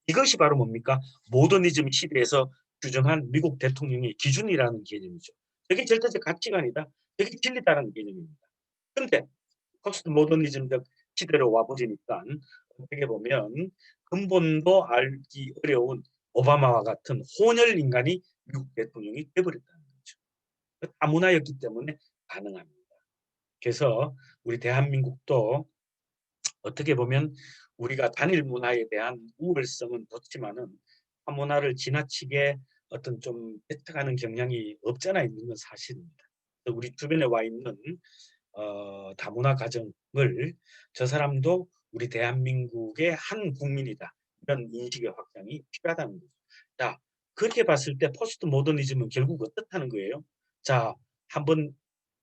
이것이 바로 뭡니까? 모더니즘 시대에서 규정한 미국 대통령의 기준이라는 개념이죠. 이게 절대적 가치관이다. 이게 진리다라는 개념입니다. 그런데 포스트 모더니즘적 시대로 와버리니까 어떻게 보면 근본도 알기 어려운 오바마와 같은 혼혈 인간이 미국 대통령이 되어버렸다는 거죠. 다문화였기 때문에 가능합니다. 그래서 우리 대한민국도 어떻게 보면 우리가 단일 문화에 대한 우월성은 좋지만은 타문화를 지나치게 어떤 좀 획득하는 경향이 없잖아 있는 건 사실입니다. 우리 주변에 와 있는 다문화 가정을 저 사람도 우리 대한민국의 한 국민이다. 이런 인식의 확장이 필요하다는 거죠. 자, 그렇게 봤을 때 포스트 모더니즘은 결국 어떻다는 거예요? 자, 한번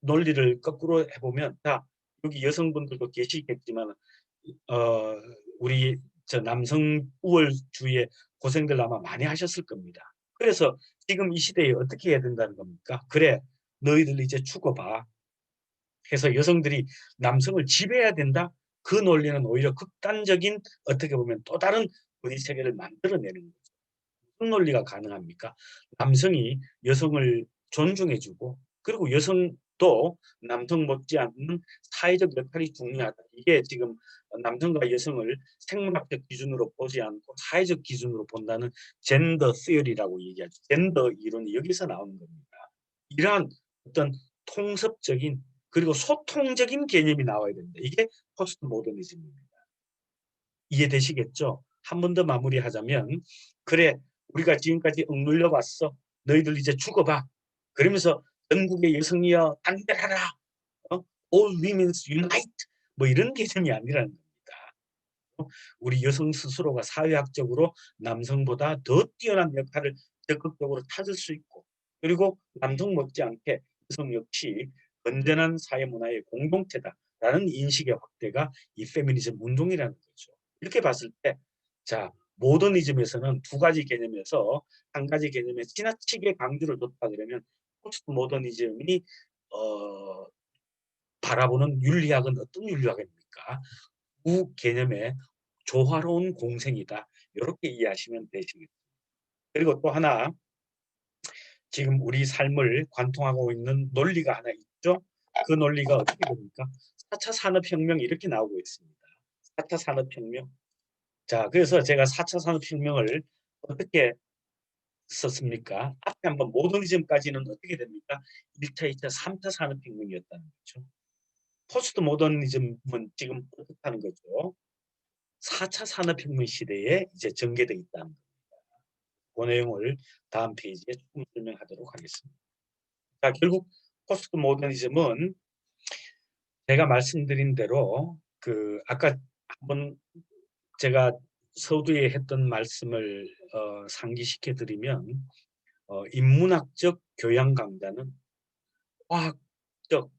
논리를 거꾸로 해보면 자, 여기 여성분들도 계시겠지만 우리 저 남성 우월주의에 고생들 아마 많이 하셨을 겁니다. 그래서 지금 이 시대에 어떻게 해야 된다는 겁니까? 그래, 너희들 이제 죽어봐. 해서 여성들이 남성을 지배해야 된다. 그 논리는 오히려 극단적인 어떻게 보면 또 다른 권위 체계를 만들어내는 거죠. 무슨 논리가 가능합니까? 남성이 여성을 존중해주고 그리고 여성도 남성 못지않는 사회적 역할이 중요하다. 이게 지금 남성과 여성을 생물학적 기준으로 보지 않고 사회적 기준으로 본다는 젠더 시어리라고 얘기하죠. 젠더 이론이 여기서 나오는 겁니다. 이러한 어떤 통섭적인 그리고 소통적인 개념이 나와야 된다. 이게 포스트 모더니즘입니다. 이해되시겠죠? 한 번 더 마무리하자면 그래 우리가 지금까지 억눌려 봤어. 너희들 이제 죽어봐. 그러면서 전국의 여성이여 단결하라. All women's unite. 뭐 이런 개념이 아니라는 겁니다. 우리 여성 스스로가 사회학적으로 남성보다 더 뛰어난 역할을 적극적으로 찾을 수 있고 그리고 남성 못지않게 여성 역시 건전한 사회 문화의 공동체다라는 인식의 확대가 이 페미니즘 운동이라는 거죠. 이렇게 봤을 때 자, 모더니즘에서는 두 가지 개념에서 한 가지 개념에 지나치게 강조를 뒀다 그러면 포스트 모더니즘이 바라보는 윤리학은 어떤 윤리학입니까? 두 개념의 조화로운 공생이다. 이렇게 이해하시면 되시겠습니다. 그리고 또 하나 지금 우리 삶을 관통하고 있는 논리가 하나 있죠. 그 논리가 어떻게 됩니까? 4차 산업혁명 이렇게 나오고 있습니다. 4차 산업혁명. 자, 그래서 제가 4차 산업혁명을 어떻게 썼습니까? 앞에 한번 모더니즘까지는 어떻게 됩니까? 1차, 2차, 3차 산업혁명이었다는 거죠. 포스트 모더니즘은 지금 어떻다는 거죠? 4차 산업혁명 시대에 이제 전개되어 있다는 겁니다. 그 내용을 다음 페이지에 조금 설명하도록 하겠습니다. 자, 결국 포스트 모더니즘은 제가 말씀드린 대로 그 아까 한번 제가 서두에 했던 말씀을 상기시켜 드리면 인문학적 교양 강좌는 과학적,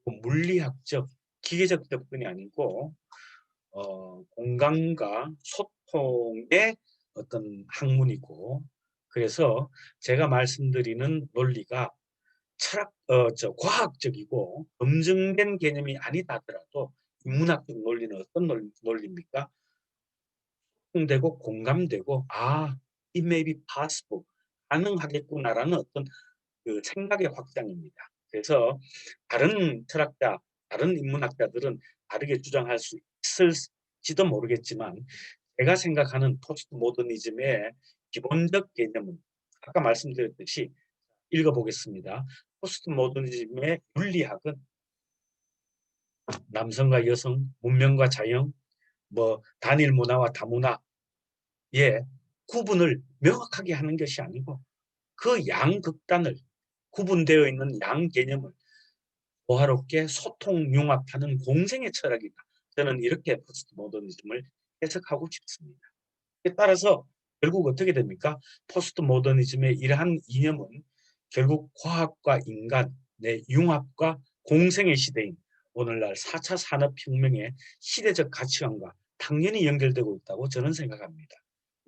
물리학적, 기계적 접근이 아니고 공감과 소통의 어떤 학문이고 그래서 제가 말씀드리는 논리가 과학적이고 검증된 개념이 아니다 하더라도 인문학적 논리는 어떤 논리입니까? 소통되고 공감되고 it may be possible 가능하겠구나라는 어떤 그 생각의 확장입니다. 그래서 다른 철학자, 다른 인문학자들은 다르게 주장할 수 있을지도 모르겠지만 제가 생각하는 포스트 모더니즘의 기본적 개념은 아까 말씀드렸듯이 읽어보겠습니다. 포스트 모더니즘의 윤리학은 남성과 여성, 문명과 자연, 뭐 단일 문화와 다문화의 구분을 명확하게 하는 것이 아니고 그 양극단을 구분되어 있는 양 개념을 조화롭게 소통 융합하는 공생의 철학이다. 저는 이렇게 포스트 모더니즘을 해석하고 싶습니다. 따라서 결국 어떻게 됩니까? 포스트 모더니즘의 이러한 이념은 결국 과학과 인간의 융합과 공생의 시대인 오늘날 4차 산업혁명의 시대적 가치관과 당연히 연결되고 있다고 저는 생각합니다.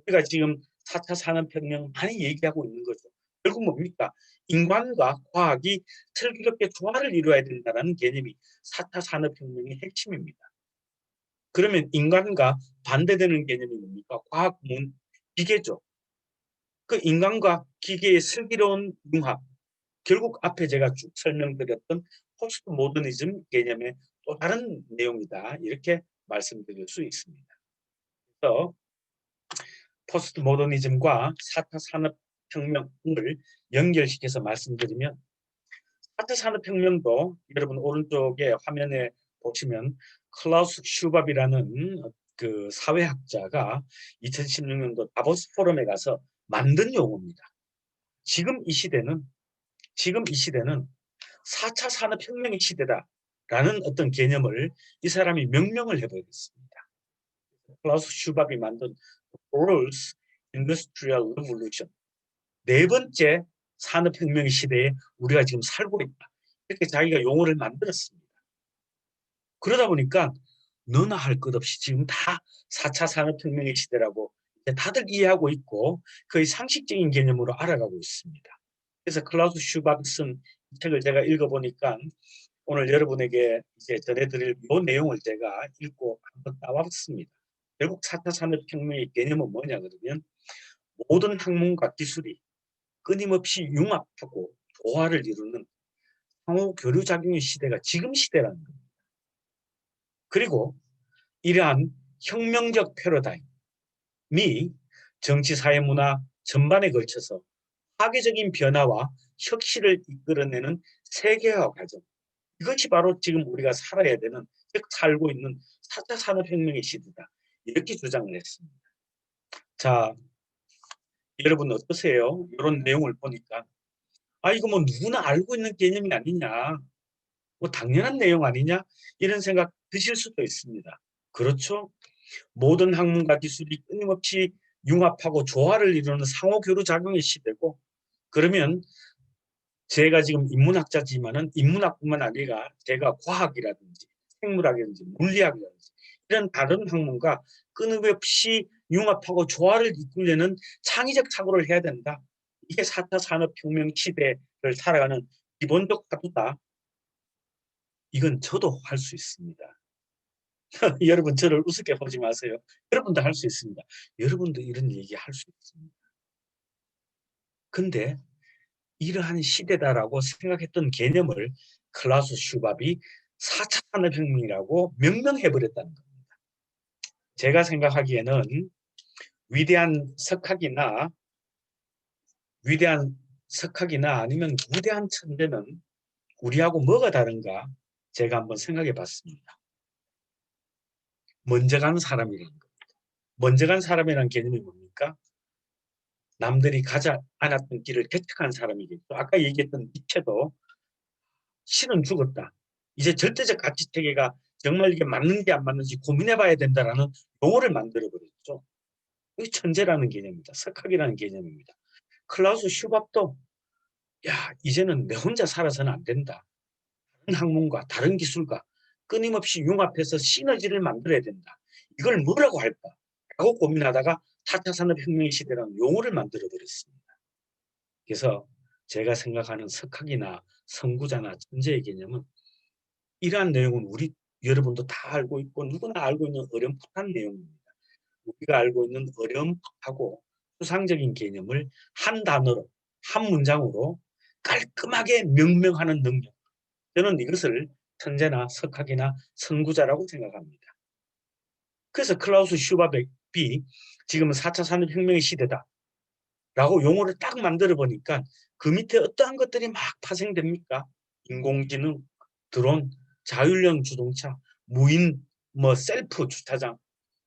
우리가 지금 4차 산업혁명 많이 얘기하고 있는 거죠. 결국 뭡니까? 인간과 과학이 슬기롭게 조화를 이루어야 된다는 개념이 4차 산업혁명의 핵심입니다. 그러면 인간과 반대되는 개념이 뭡니까? 과학, 기계죠. 그 인간과 기계의 슬기로운 융합. 결국 앞에 제가 쭉 설명드렸던 포스트 모더니즘 개념의 또 다른 내용이다. 이렇게 말씀드릴 수 있습니다. 그래서 포스트 모더니즘과 4차 산업혁명을 연결시켜서 말씀드리면 4차 산업혁명도 여러분 오른쪽에 화면에 보시면 클라우스 슈밥이라는 그 사회학자가 2016년도 다보스 포럼에 가서 만든 용어입니다. 지금 이 시대는 4차 산업혁명의 시대다라는 어떤 개념을 이 사람이 명명을 해버렸습니다. 클라우스 슈밥이 만든 Fourth Industrial Revolution 네 번째 산업혁명의 시대에 우리가 지금 살고 있다. 이렇게 자기가 용어를 만들었습니다. 그러다 보니까 너나 할 것 없이 지금 다 4차 산업혁명의 시대라고 다들 이해하고 있고 거의 상식적인 개념으로 알아가고 있습니다. 그래서 클라우스 슈바크 쓴 책을 제가 읽어보니까 오늘 여러분에게 이제 전해드릴 이 내용을 제가 읽고 한번 따왔습니다. 결국 4차 산업혁명의 개념은 뭐냐 그러면 모든 학문과 기술이 끊임없이 융합하고 조화를 이루는 상호 교류작용의 시대가 지금 시대라는 겁니다. 그리고 이러한 혁명적 패러다임이 정치, 사회, 문화 전반에 걸쳐서 파괴적인 변화와 혁신을 이끌어내는 세계화 과정, 이것이 바로 지금 우리가 살아야 되는, 즉 살고 있는 4차 산업혁명의 시대다. 이렇게 주장을 했습니다. 자, 여러분 어떠세요? 이런 내용을 보니까 이거 뭐 누구나 알고 있는 개념이 아니냐, 뭐 당연한 내용 아니냐, 이런 생각 드실 수도 있습니다. 그렇죠? 모든 학문과 기술이 끊임없이 융합하고 조화를 이루는 상호교류 작용의 시대고, 그러면 제가 지금 인문학자지만은 인문학뿐만 아니라 제가 과학이라든지 생물학이라든지 물리학이라든지 이런 다른 학문과 끊임없이 융합하고 조화를 이끌려는 창의적 사고를 해야 된다. 이게 4차 산업혁명 시대를 살아가는 기본적 화두다. 이건 저도 할 수 있습니다. 여러분 저를 우습게 보지 마세요. 여러분도 할 수 있습니다. 여러분도 이런 얘기 할 수 있습니다. 근데 이러한 시대다라고 생각했던 개념을 클라우스 슈밥이 4차 산업혁명이라고 명명해버렸다는 겁니다. 제가 생각하기에는 위대한 석학이나 아니면 위대한 천재는 우리하고 뭐가 다른가 제가 한번 생각해 봤습니다. 먼저 간 사람이라는 겁니다. 먼저 간 사람이라는 개념이 뭡니까? 남들이 가지 않았던 길을 개척한 사람이겠죠. 아까 얘기했던 니체도 신은 죽었다. 이제 절대적 가치 체계가 정말 이게 맞는지 안 맞는지 고민해 봐야 된다라는 용어를 만들어 버렸죠. 이게 천재라는 개념입니다. 석학이라는 개념입니다. 클라우스 슈밥도 이제는 내 혼자 살아서는 안 된다. 다른 학문과 다른 기술과 끊임없이 융합해서 시너지를 만들어야 된다. 이걸 뭐라고 할까? 라고 고민하다가 4차 산업혁명의 시대라는 용어를 만들어 버렸습니다. 그래서 제가 생각하는 석학이나 선구자나 천재의 개념은 이러한 내용은 여러분도 다 알고 있고 누구나 알고 있는 어렴풋한 내용입니다. 우리가 알고 있는 어렴풋하고 추상적인 개념을 한 단어로, 한 문장으로 깔끔하게 명명하는 능력. 저는 이것을 천재나 석학이나 선구자라고 생각합니다. 그래서 클라우스 슈바베이 지금은 4차 산업혁명의 시대다 라고 용어를 딱 만들어 보니까 그 밑에 어떠한 것들이 막 파생됩니까? 인공지능, 드론, 자율형 주동차, 무인 셀프 주차장.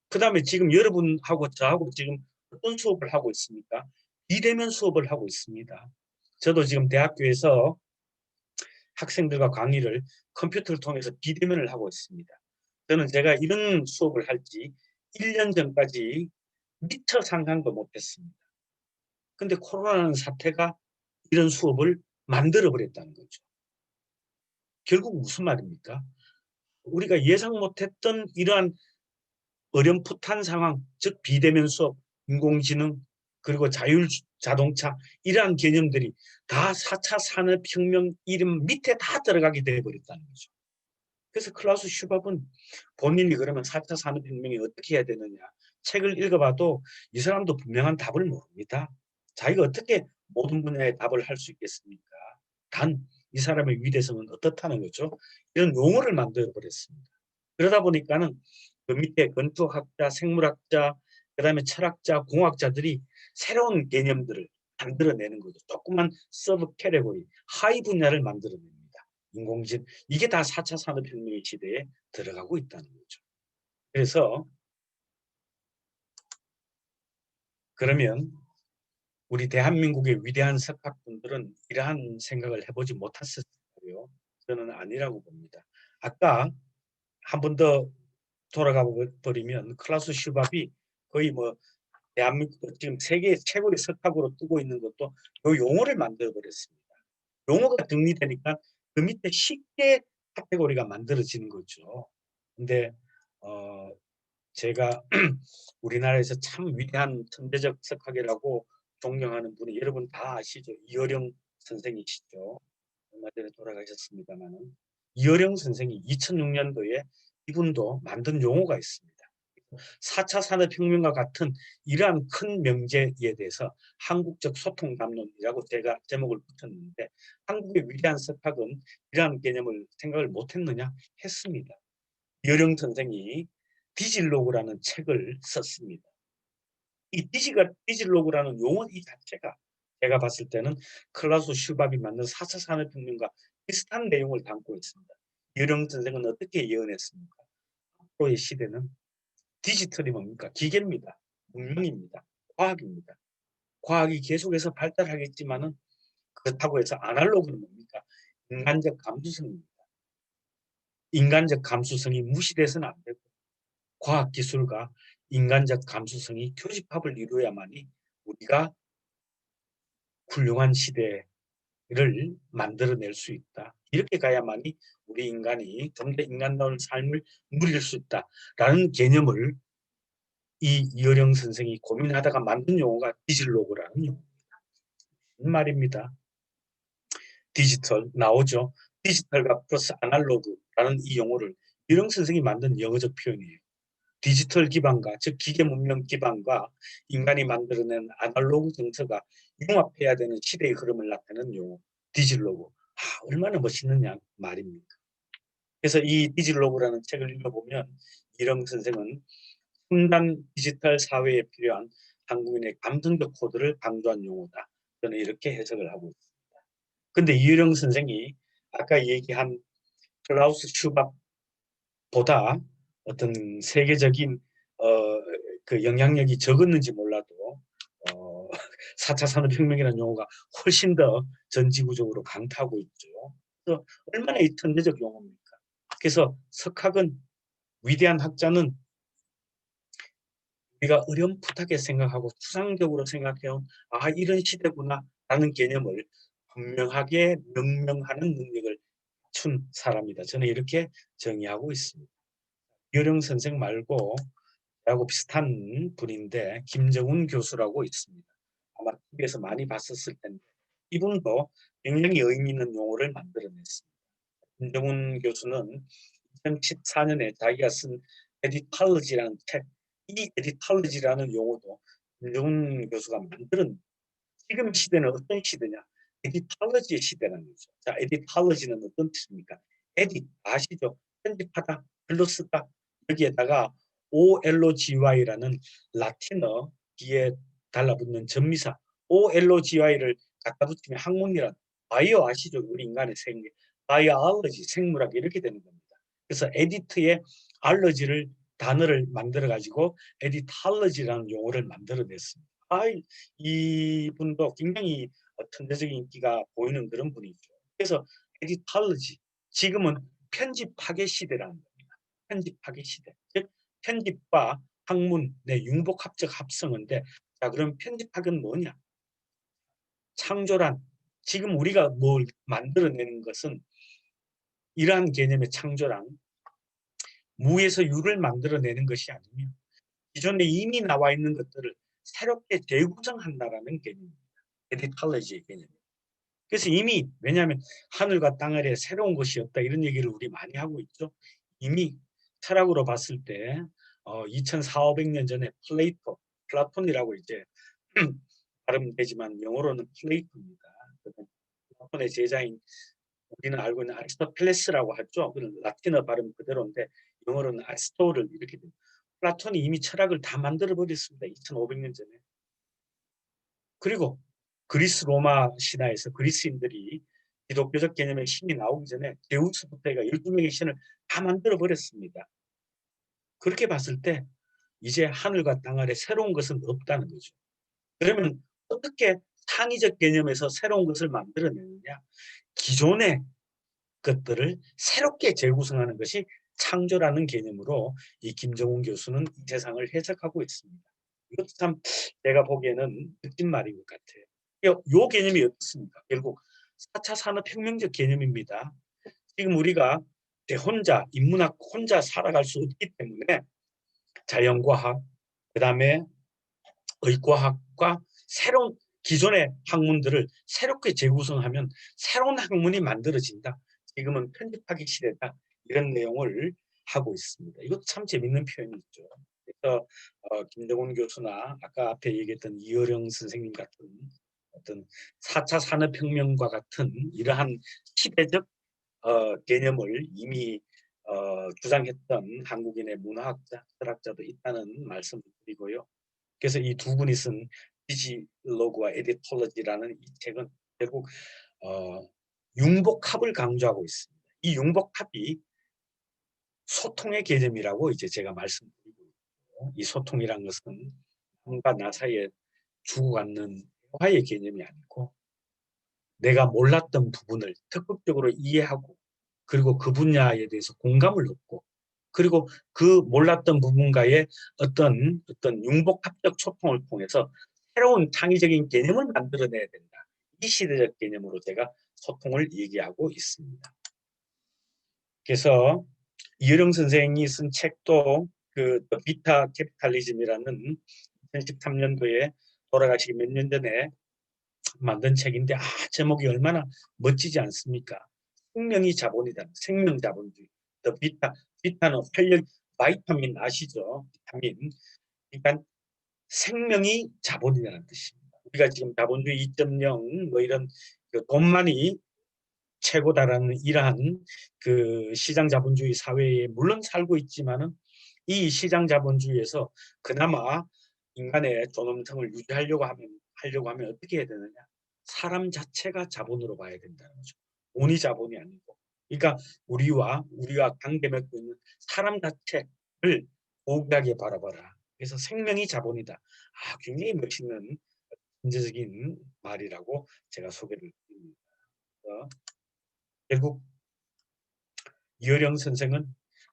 그다음에 지금 여러분하고 저하고 지금 어떤 수업을 하고 있습니까? 비대면 수업을 하고 있습니다. 저도 지금 대학교에서 학생들과 강의를 컴퓨터를 통해서 비대면을 하고 있습니다. 저는 제가 이런 수업을 할지 1년 전까지 미처 상상도 못했습니다. 근데 코로나라는 사태가 이런 수업을 만들어 버렸다는 거죠. 결국 무슨 말입니까? 우리가 예상 못했던 이러한 어렴풋한 상황, 즉 비대면 수업, 인공지능, 그리고 자율자동차 이러한 개념들이 다 4차 산업혁명 이름 밑에 다 들어가게 되어버렸다는 거죠. 그래서 클라우스 슈밥은 본인이 그러면 4차 산업혁명이 어떻게 해야 되느냐 책을 읽어봐도 이 사람도 분명한 답을 모릅니다. 자기가 어떻게 모든 분야의 답을 할 수 있겠습니까? 단 이 사람의 위대성은 어떻다는 거죠. 이런 용어를 만들어 버렸습니다. 그러다 보니까는 그 밑에 건축학자, 생물학자, 그다음에 철학자, 공학자들이 새로운 개념들을 만들어내는 거죠. 조그만 서브 캐테고리, 하위 분야를 만들어냅니다. 인공지능, 이게 다 4차 산업혁명의 시대에 들어가고 있다는 거죠. 그래서 그러면 우리 대한민국의 위대한 석학분들은 이러한 생각을 해보지 못했을까요? 저는 아니라고 봅니다. 아까 한 번 더 돌아가 버리면 클라우스 슈밥이 거의 대한민국 지금 세계 최고의 석학으로 뜨고 있는 것도 이 용어를 만들어 버렸습니다. 용어가 정리되니까 그 밑에 쉽게 카테고리가 만들어지는 거죠. 근데 제가 우리나라에서 참 위대한 천재적 석학이라고 존경하는 분이 여러분 다 아시죠? 이어령 선생이시죠. 얼마 전에 돌아가셨습니다만은 이어령 선생이 2006년도에 이분도 만든 용어가 있습니다. 4차 산업혁명과 같은 이러한 큰 명제에 대해서 한국적 소통 담론이라고 제가 제목을 붙였는데, 한국의 위대한 석학은 이러한 개념을 생각을 못했느냐 했습니다. 이어령 선생이 디질로그라는 책을 썼습니다. 이 디질로그라는 용어 이 자체가 제가 봤을 때는 클라우스 슈밥이 만든 4차 산업혁명과 비슷한 내용을 담고 있습니다. 이어령 선생은 어떻게 예언했습니까? 앞으로의 시대는 디지털이 뭡니까? 기계입니다. 문명입니다. 과학입니다. 과학이 계속해서 발달하겠지만은 그렇다고 해서 아날로그는 뭡니까? 인간적 감수성입니다. 인간적 감수성이 무시돼서는 안 되고, 과학기술과 인간적 감수성이 교집합을 이루어야만이 우리가 훌륭한 시대를 만들어낼 수 있다. 이렇게 가야만이 우리 인간이 좀 더 인간다운 삶을 누릴 수 있다라는 개념을 이 이어령 선생이 고민하다가 만든 용어가 디질로그라는 용어입니다. 말입니다. 디지털 나오죠. 디지털과 플러스 아날로그라는 이 용어를 이어령 선생이 만든 영어적 표현이에요. 디지털 기반과, 즉 기계 문명 기반과 인간이 만들어낸 아날로그 정서가 융합해야 되는 시대의 흐름을 나타내는 용어 디질로그. 얼마나 멋있느냐 말입니까. 그래서 이 디질로그라는 책을 읽어보면 이어령 선생은 첨단 디지털 사회에 필요한 한국인의 감성적 코드를 강조한 용어다. 저는 이렇게 해석을 하고 있습니다. 근데 이어령 선생이 아까 얘기한 클라우스 슈밥보다 어떤 세계적인 그 영향력이 적었는지 몰라도 4차 산업혁명이라는 용어가 훨씬 더 전지구적으로 강타하고 있죠. 그래서 얼마나 이 천재적 용어입니까? 그래서 석학은, 위대한 학자는 우리가 어렴풋하게 생각하고 추상적으로 생각해온 이런 시대구나 라는 개념을 분명하게 명명하는 능력을 갖춘 사람이다. 저는 이렇게 정의하고 있습니다. 이어령 선생 말고 저하고 비슷한 분인데 김정훈 교수라고 있습니다. 아마 TV에서 많이 봤었을 텐데 이분도 굉장히 의미 있는 용어를 만들어냈습니다. 김정훈 교수는 2014년에 자기가 쓴 에디탈러지라는 책, 이 에디탈러지라는 용어도 김정훈 교수가 만든, 지금 시대는 어떤 시대냐? 에디탈러지의 시대라는 거죠. 자, 에디탈러지는 어떤 뜻입니까? 에디 아시죠? 편집하다, 글로 쓰다. 여기에다가 OLOGY라는 라틴어 뒤에 달라붙는 전미사 OLOGY를 갖다 붙이면 학문이란, 바이오 아시죠? 우리 인간의 생리 바이오알러지, 생물학 이렇게 되는 겁니다. 그래서 에디트의 알러지를 단어를 만들어 가지고 에디탈러지라는 용어를 만들어냈습니다. 이분도 굉장히 천재적인 인기가 보이는 그런 분이죠. 그래서 에디탈러지, 지금은 편집 파괴 시대라는 겁니다. 편집 파괴 시대. 즉 편집과 학문의 융복합적 합성인데, 자 그럼 편집학은 뭐냐? 창조란, 지금 우리가 뭘 만들어내는 것은 이러한 개념의 창조란 무에서 유를 만들어내는 것이 아니며 기존에 이미 나와 있는 것들을 새롭게 재구성한다라는 개념입니다. 에디탈러지의 개념. 그래서 이미, 왜냐하면 하늘과 땅 아래 새로운 것이 없다 이런 얘기를 우리 많이 하고 있죠. 이미 철학으로 봤을 때 2400~500년 전에 플라톤이라고 이제 발음되지만 영어로는 플레이토입니다. 플라톤의 제자인, 우리는 알고 있는 아리스토텔레스라고 하죠. 그는 라틴어 발음 그대로인데 영어로는 아리스토를 이렇게 됩니다. 플라톤이 이미 철학을 다 만들어 버렸습니다. 2500년 전에. 그리고 그리스 로마 신화에서 그리스인들이 기독교적 개념의 신이 나오기 전에 제우스부터 해가 12명의 신을 다 만들어 버렸습니다. 그렇게 봤을 때 이제 하늘과 땅 아래 새로운 것은 없다는 거죠. 그러면 어떻게 창의적 개념에서 새로운 것을 만들어내느냐? 기존의 것들을 새롭게 재구성하는 것이 창조라는 개념으로 이 김정훈 교수는 이 세상을 해석하고 있습니다. 이것도 참 제가 보기에는 멋진 말인 것 같아요. 이 개념이 어떻습니까? 결국 4차 산업혁명적 개념입니다. 지금 우리가 혼자, 인문학 혼자 살아갈 수 없기 때문에 자연과학, 그 다음에 의과학과 새로운 기존의 학문들을 새롭게 재구성하면 새로운 학문이 만들어진다. 지금은 편집하기 시대다. 이런 내용을 하고 있습니다. 이것도 참 재밌는 표현이죠. 그래서 김정훈 교수나 아까 앞에 얘기했던 이어령 선생님 같은 어떤 4차 산업혁명과 같은 이러한 시대적 개념을 이미 주장했던 한국인의 문화학자, 철학자도 있다는 말씀을 드리고요. 그래서 이 두 분이 쓴 디지로그와 에디톨로지라는 이 책은 결국 융복합을 강조하고 있습니다. 이 융복합이 소통의 개념이라고 이제 제가 말씀드리고 있고, 이 소통이란 것은 남과 나 사이에 주고받는 대화의 개념이 아니고 내가 몰랐던 부분을 적극적으로 이해하고 그리고 그 분야에 대해서 공감을 얻고 그리고 그 몰랐던 부분과의 어떤 융복합적 소통을 통해서 새로운 창의적인 개념을 만들어내야 된다. 이 시대적 개념으로 제가 소통을 얘기하고 있습니다. 그래서 이어령 선생이 쓴 책도 그 비타 캐피탈리즘이라는 2013년도에 돌아가시기 몇 년 전에 만든 책인데 제목이 얼마나 멋지지 않습니까? 생명이 자본이다. 생명 자본주의. 더 비타는 활력 바이타민 아시죠? 비타민. 그러니까 생명이 자본이라는 뜻입니다. 우리가 지금 자본주의 2.0 뭐 이런 그 돈만이 최고다라는 이러한 그 시장 자본주의 사회에 물론 살고 있지만은 이 시장 자본주의에서 그나마 인간의 존엄성을 유지하려고 하면 어떻게 해야 되느냐? 사람 자체가 자본으로 봐야 된다는 거죠. 돈이 자본이 아니고. 그러니까 우리가 관계 맺고 있는 사람 자체를 고귀하게 바라봐라. 그래서 생명이 자본이다. 굉장히 멋있는 문제적인 말이라고 제가 소개를 드립니다. 결국 이어령 선생은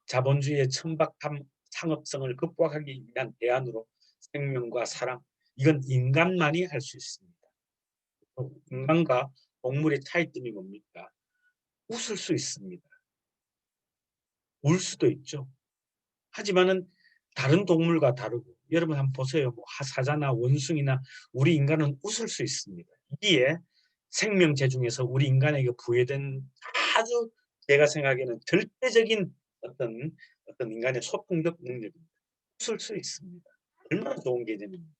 자본주의의 천박한 상업성을 극복하기 위한 대안으로 생명과 사랑, 이건 인간만이 할 수 있습니다. 인간과 동물의 차이점이 뭡니까? 웃을 수 있습니다. 울 수도 있죠. 하지만은 다른 동물과 다르고 여러분 한번 보세요. 뭐 사자나 원숭이나 우리 인간은 웃을 수 있습니다. 이게 생명체 중에서 우리 인간에게 부여된 아주 제가 생각에는 절대적인 어떤 인간의 소통적 능력입니다. 웃을 수 있습니다. 얼마나 좋은 개념입니까?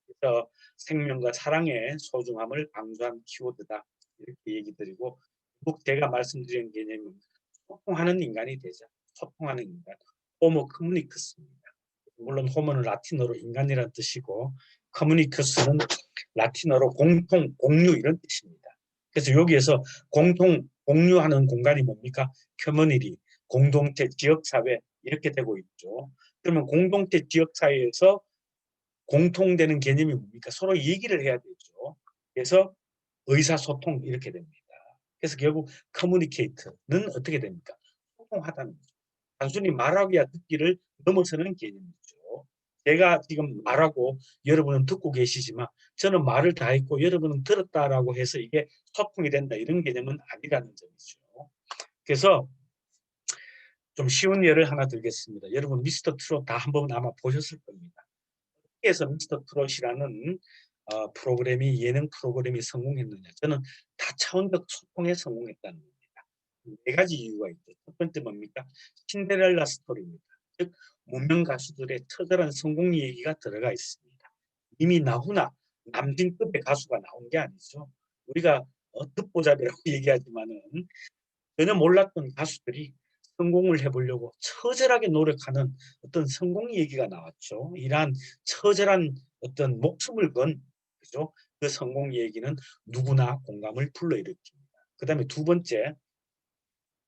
그래서 생명과 사랑의 소중함을 강조한 키워드다. 이렇게 얘기 드리고 제가 말씀드린 개념은 소통하는 인간이 되자. 소통하는 인간. 호모 커뮤니커스입니다. 물론 호모는 라틴어로 인간이라는 뜻이고 커뮤니커스는 라틴어로 공통, 공유 이런 뜻입니다. 그래서 여기에서 공통, 공유하는 공간이 뭡니까? 커뮤니티, 공동체, 지역사회 이렇게 되고 있죠. 그러면 공동체, 지역사회에서 공통되는 개념이 뭡니까? 서로 얘기를 해야 되죠. 그래서 의사소통 이렇게 됩니다. 그래서 결국 커뮤니케이트는 어떻게 됩니까? 소통하다는 거죠. 단순히 말하기야 듣기를 넘어서는 개념이죠. 제가 지금 말하고 여러분은 듣고 계시지만 저는 말을 다 했고 여러분은 들었다라고 해서 이게 소통이 된다 이런 개념은 아니라는 점이죠. 그래서 좀 쉬운 예를 하나 들겠습니다. 여러분 미스터 트롯 다 한번 아마 보셨을 겁니다. 그래서 미스터 트롯이라는 예능 프로그램이 성공했느냐? 저는 다차원적 소통에 성공했다는 겁니다. 네 가지 이유가 있죠. 첫 번째 뭡니까? 신데렐라 스토리입니다. 즉 무명 가수들의 처절한 성공 얘기가 들어가 있습니다. 이미 나훈아, 남진급의 가수가 나온 게 아니죠. 우리가 듣보잡이라고 얘기하지만은 전혀 몰랐던 가수들이 성공을 해보려고 처절하게 노력하는 어떤 성공 얘기가 나왔죠. 이러한 처절한 어떤 목숨을 건 그죠? 그 성공 얘기는 누구나 공감을 불러일으킵니다. 그 다음에 두 번째,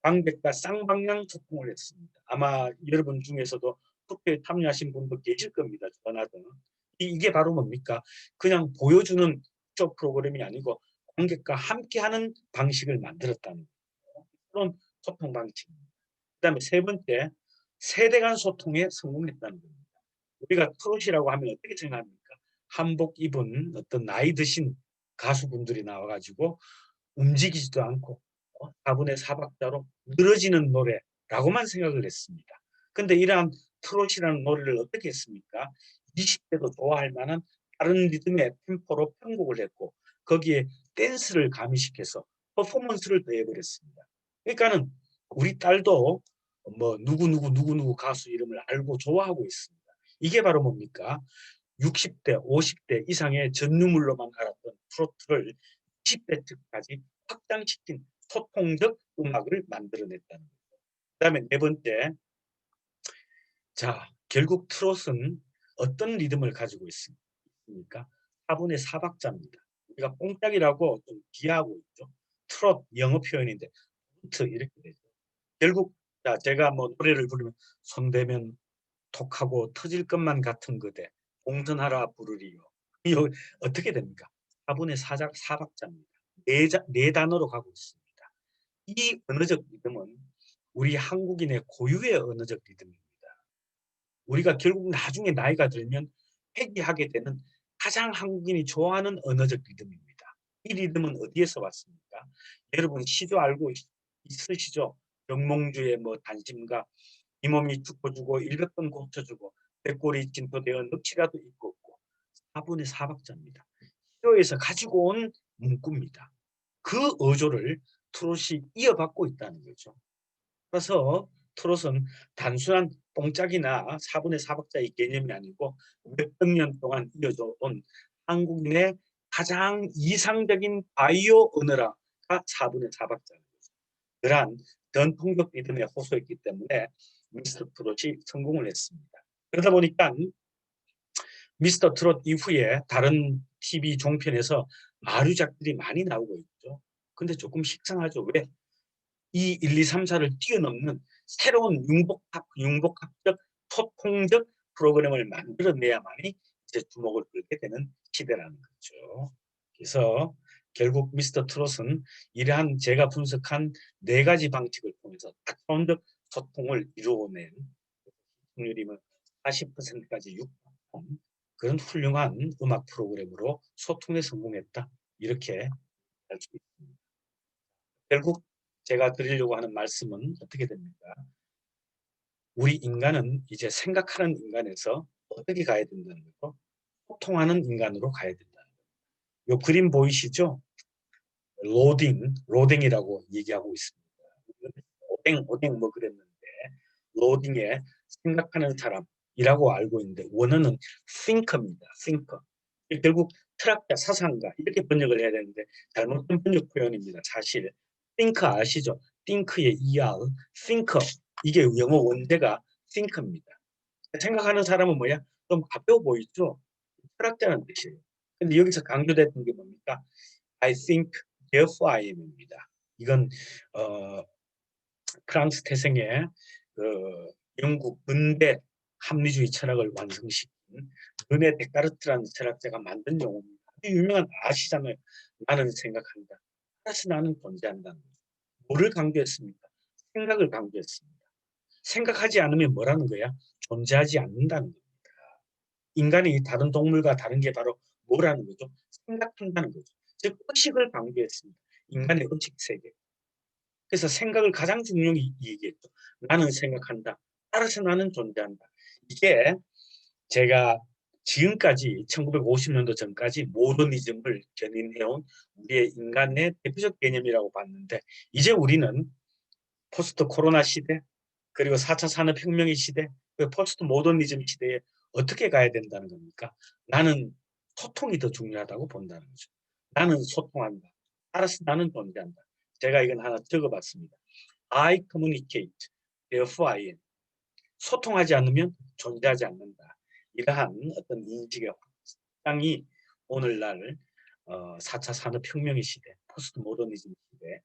관객과 쌍방향 소통을 했습니다. 아마 여러분 중에서도 투표에 참여하신 분도 계실 겁니다. 전화등. 이게 바로 뭡니까? 그냥 보여주는 쇼 프로그램이 아니고 관객과 함께하는 방식을 만들었다는 거예요. 그런 소통 방식입니다. 그다음에 세 번째, 세대 간 소통에 성공했다는 겁니다. 우리가 트롯이라고 하면 어떻게 생각합니까? 한복 입은 어떤 나이 드신 가수분들이 나와가지고 움직이지도 않고 4분의 4박자로 늘어지는 노래라고만 생각을 했습니다. 근데 이러한 트롯이라는 노래를 어떻게 했습니까? 20대도 좋아할 만한 다른 리듬의 템포로 편곡을 했고 거기에 댄스를 가미시켜서 퍼포먼스를 더해버렸습니다. 그러니까는 우리 딸도 뭐 누구 가수 이름을 알고 좋아하고 있습니다. 이게 바로 뭡니까? 60대, 50대 이상의 전유물로만 알았던 트로트를 20대까지 확장시킨 소통적 음악을 만들어냈다는 거죠. 그다음에 네 번째, 자, 결국 트롯은 어떤 리듬을 가지고 있습니까? 4분의 4박자입니다. 우리가 뽕짝이라고 좀 비하하고 있죠. 트롯 영어 표현인데 트로트 이렇게 되죠. 결국 자, 제가 뭐 노래를 부르면 손대면 톡하고 터질 것만 같은 그대 공전하라 부르리요. 이거 어떻게 됩니까? 4분의 4박자입니다. 네 단어로 가고 있습니다. 이 언어적 리듬은 우리 한국인의 고유의 언어적 리듬입니다. 우리가 결국 나중에 나이가 들면 회귀하게 되는 가장 한국인이 좋아하는 언어적 리듬입니다. 이 리듬은 어디에서 왔습니까? 여러분 시조 알고 있으시죠? 정몽주의 뭐 단심가 이 몸이 죽어주고 100번 고쳐주고 백골이 진토되어 넋이라도 있고 없고 4분의 4박자입니다. 시조에서 가지고 온 문구입니다. 그 어조를 트롯이 이어받고 있다는 거죠. 그래서 트롯은 단순한 뽕짝이나 4분의 4박자의 개념이 아니고 몇백 년 동안 이어져 온 한국인의 가장 이상적인 바이오 언어가 4분의 4박자입니다. 그러한 전통적 리듬에 호소했기 때문에 미스터 트롯이 성공을 했습니다. 그러다 보니까 미스터 트롯 이후에 다른 TV 종편에서 마류작들이 많이 나오고 있죠. 근데 조금 식상하죠. 왜? 이 1, 2, 3, 4를 뛰어넘는 새로운 융복합적 소통적 프로그램을 만들어내야만이 이제 주목을 끌게 되는 시대라는 거죠. 그래서 결국 미스터 트롯은 이러한 제가 분석한 네 가지 방식을 통해서 다차원적 소통을 이루어낸 시청률이 40%까지 육박한 그런 훌륭한 음악 프로그램으로 소통에 성공했다. 이렇게 할 수 있습니다. 결국 제가 드리려고 하는 말씀은 어떻게 됩니까? 우리 인간은 이제 생각하는 인간에서 어떻게 가야 된다는 거죠? 소통하는 인간으로 가야 된다는 거죠. 요 그림 보이시죠? 로딩이라고 얘기하고 있습니다. 오뎅 뭐 그랬는데 로딩에 생각하는 사람이라고 알고 있는데 원어는 thinker입니다. thinker. 결국 철학자, 사상가 이렇게 번역을 해야 되는데 잘못된 번역 표현입니다. 사실 thinker 아시죠? think의 thinker 이게 영어 원제가 thinker입니다. 생각하는 사람은 뭐야? 좀 가벼워 보이죠? 철학자는 뜻이에요. 근데 여기서 강조됐던 게 뭡니까? I think, therefore I am입니다. 이건 어, 프랑스 태생의 그 영국 근대 합리주의 철학을 완성시킨 르네 데카르트라는 철학자가 만든 용어입니다. 유명한 아시잖아요. 나는 생각한다. 따라서 나는 존재한다는 거죠. 뭐를 강조했습니까? 생각을 강조했습니다. 생각하지 않으면 뭐라는 거야? 존재하지 않는다는 겁니다. 인간이 다른 동물과 다른 게 바로 뭐라는 거죠? 생각한다는 거죠. 즉 의식을 강조했습니다. 인간의 의식 세계. 그래서 생각을 가장 중요히 얘기했죠. 나는 생각한다. 따라서 나는 존재한다. 이게 제가 지금까지 1950년도 전까지 모더니즘을 견인해온 우리의 인간의 대표적 개념이라고 봤는데 이제 우리는 포스트 코로나 시대 그리고 4차 산업혁명의 시대 그리고 포스트 모더니즘 시대에 어떻게 가야 된다는 겁니까? 나는 소통이 더 중요하다고 본다는 거죠. 나는 소통한다. 따라서 나는 존재한다. 제가 이건 하나 적어봤습니다. I communicate, therefore I am. 소통하지 않으면 존재하지 않는다. 이러한 어떤 인식의 확장이 오늘날 4차 산업혁명의 시대, 포스트 모더니즘 시대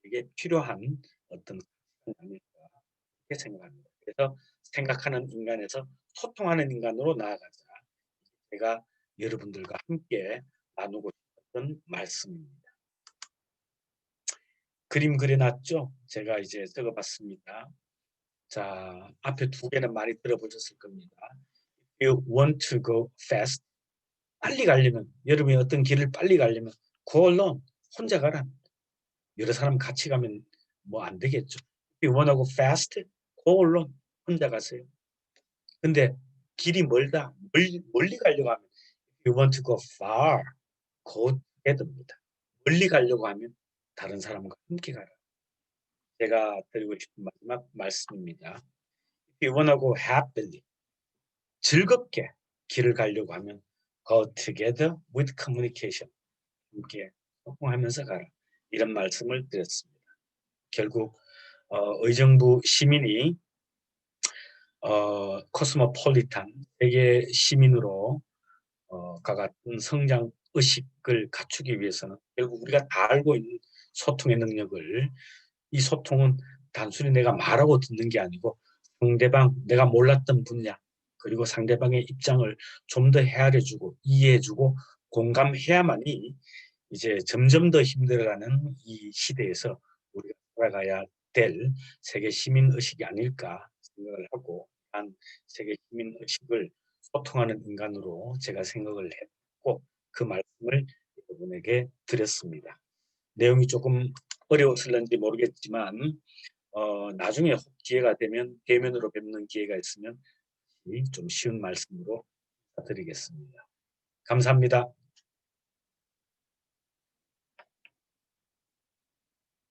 이게 필요한 어떤 아닐까 이렇게 생각합니다. 그래서 생각하는 인간에서 소통하는 인간으로 나아가자. 제가 여러분들과 함께 나누고 싶었던 말씀입니다. 그림 그려놨죠? 제가 이제 적어봤습니다. 자, 앞에 두 개는 많이 들어보셨을 겁니다. You want to go fast? 빨리 가려면, 여러분이 어떤 길을 빨리 가려면 go alone, 혼자 가라. 여러 사람 같이 가면 뭐 안 되겠죠. You want to go fast? go alone, 혼자 가세요. 근데 길이 멀다, 멀리 가려고 하면 you want to go far, go together입니다. 멀리 가려고 하면 다른 사람과 함께 가라. 제가 드리고 싶은 마지막 말씀입니다. 원하고 happily 즐겁게 길을 가려고 하면 go together with communication 함께 소통하면서 가라 이런 말씀을 드렸습니다. 결국 의정부 시민이 코스모폴리탄 세계 시민으로 가 같은 성장 의식을 갖추기 위해서는 결국 우리가 다 알고 있는 소통의 능력을 이 소통은 단순히 내가 말하고 듣는 게 아니고 상대방 내가 몰랐던 분야 그리고 상대방의 입장을 좀 더 헤아려주고 이해해주고 공감해야만이 이제 점점 더 힘들어가는 이 시대에서 우리가 살아가야 될 세계 시민 의식이 아닐까 생각을 하고 한 세계 시민 의식을 소통하는 인간으로 제가 생각을 했고 그 말씀을 여러분에게 드렸습니다. 내용이 조금 어려웠을는지 모르겠지만 나중에 기회가 되면 대면으로 뵙는 기회가 있으면 좀 쉬운 말씀으로 드리겠습니다. 감사합니다.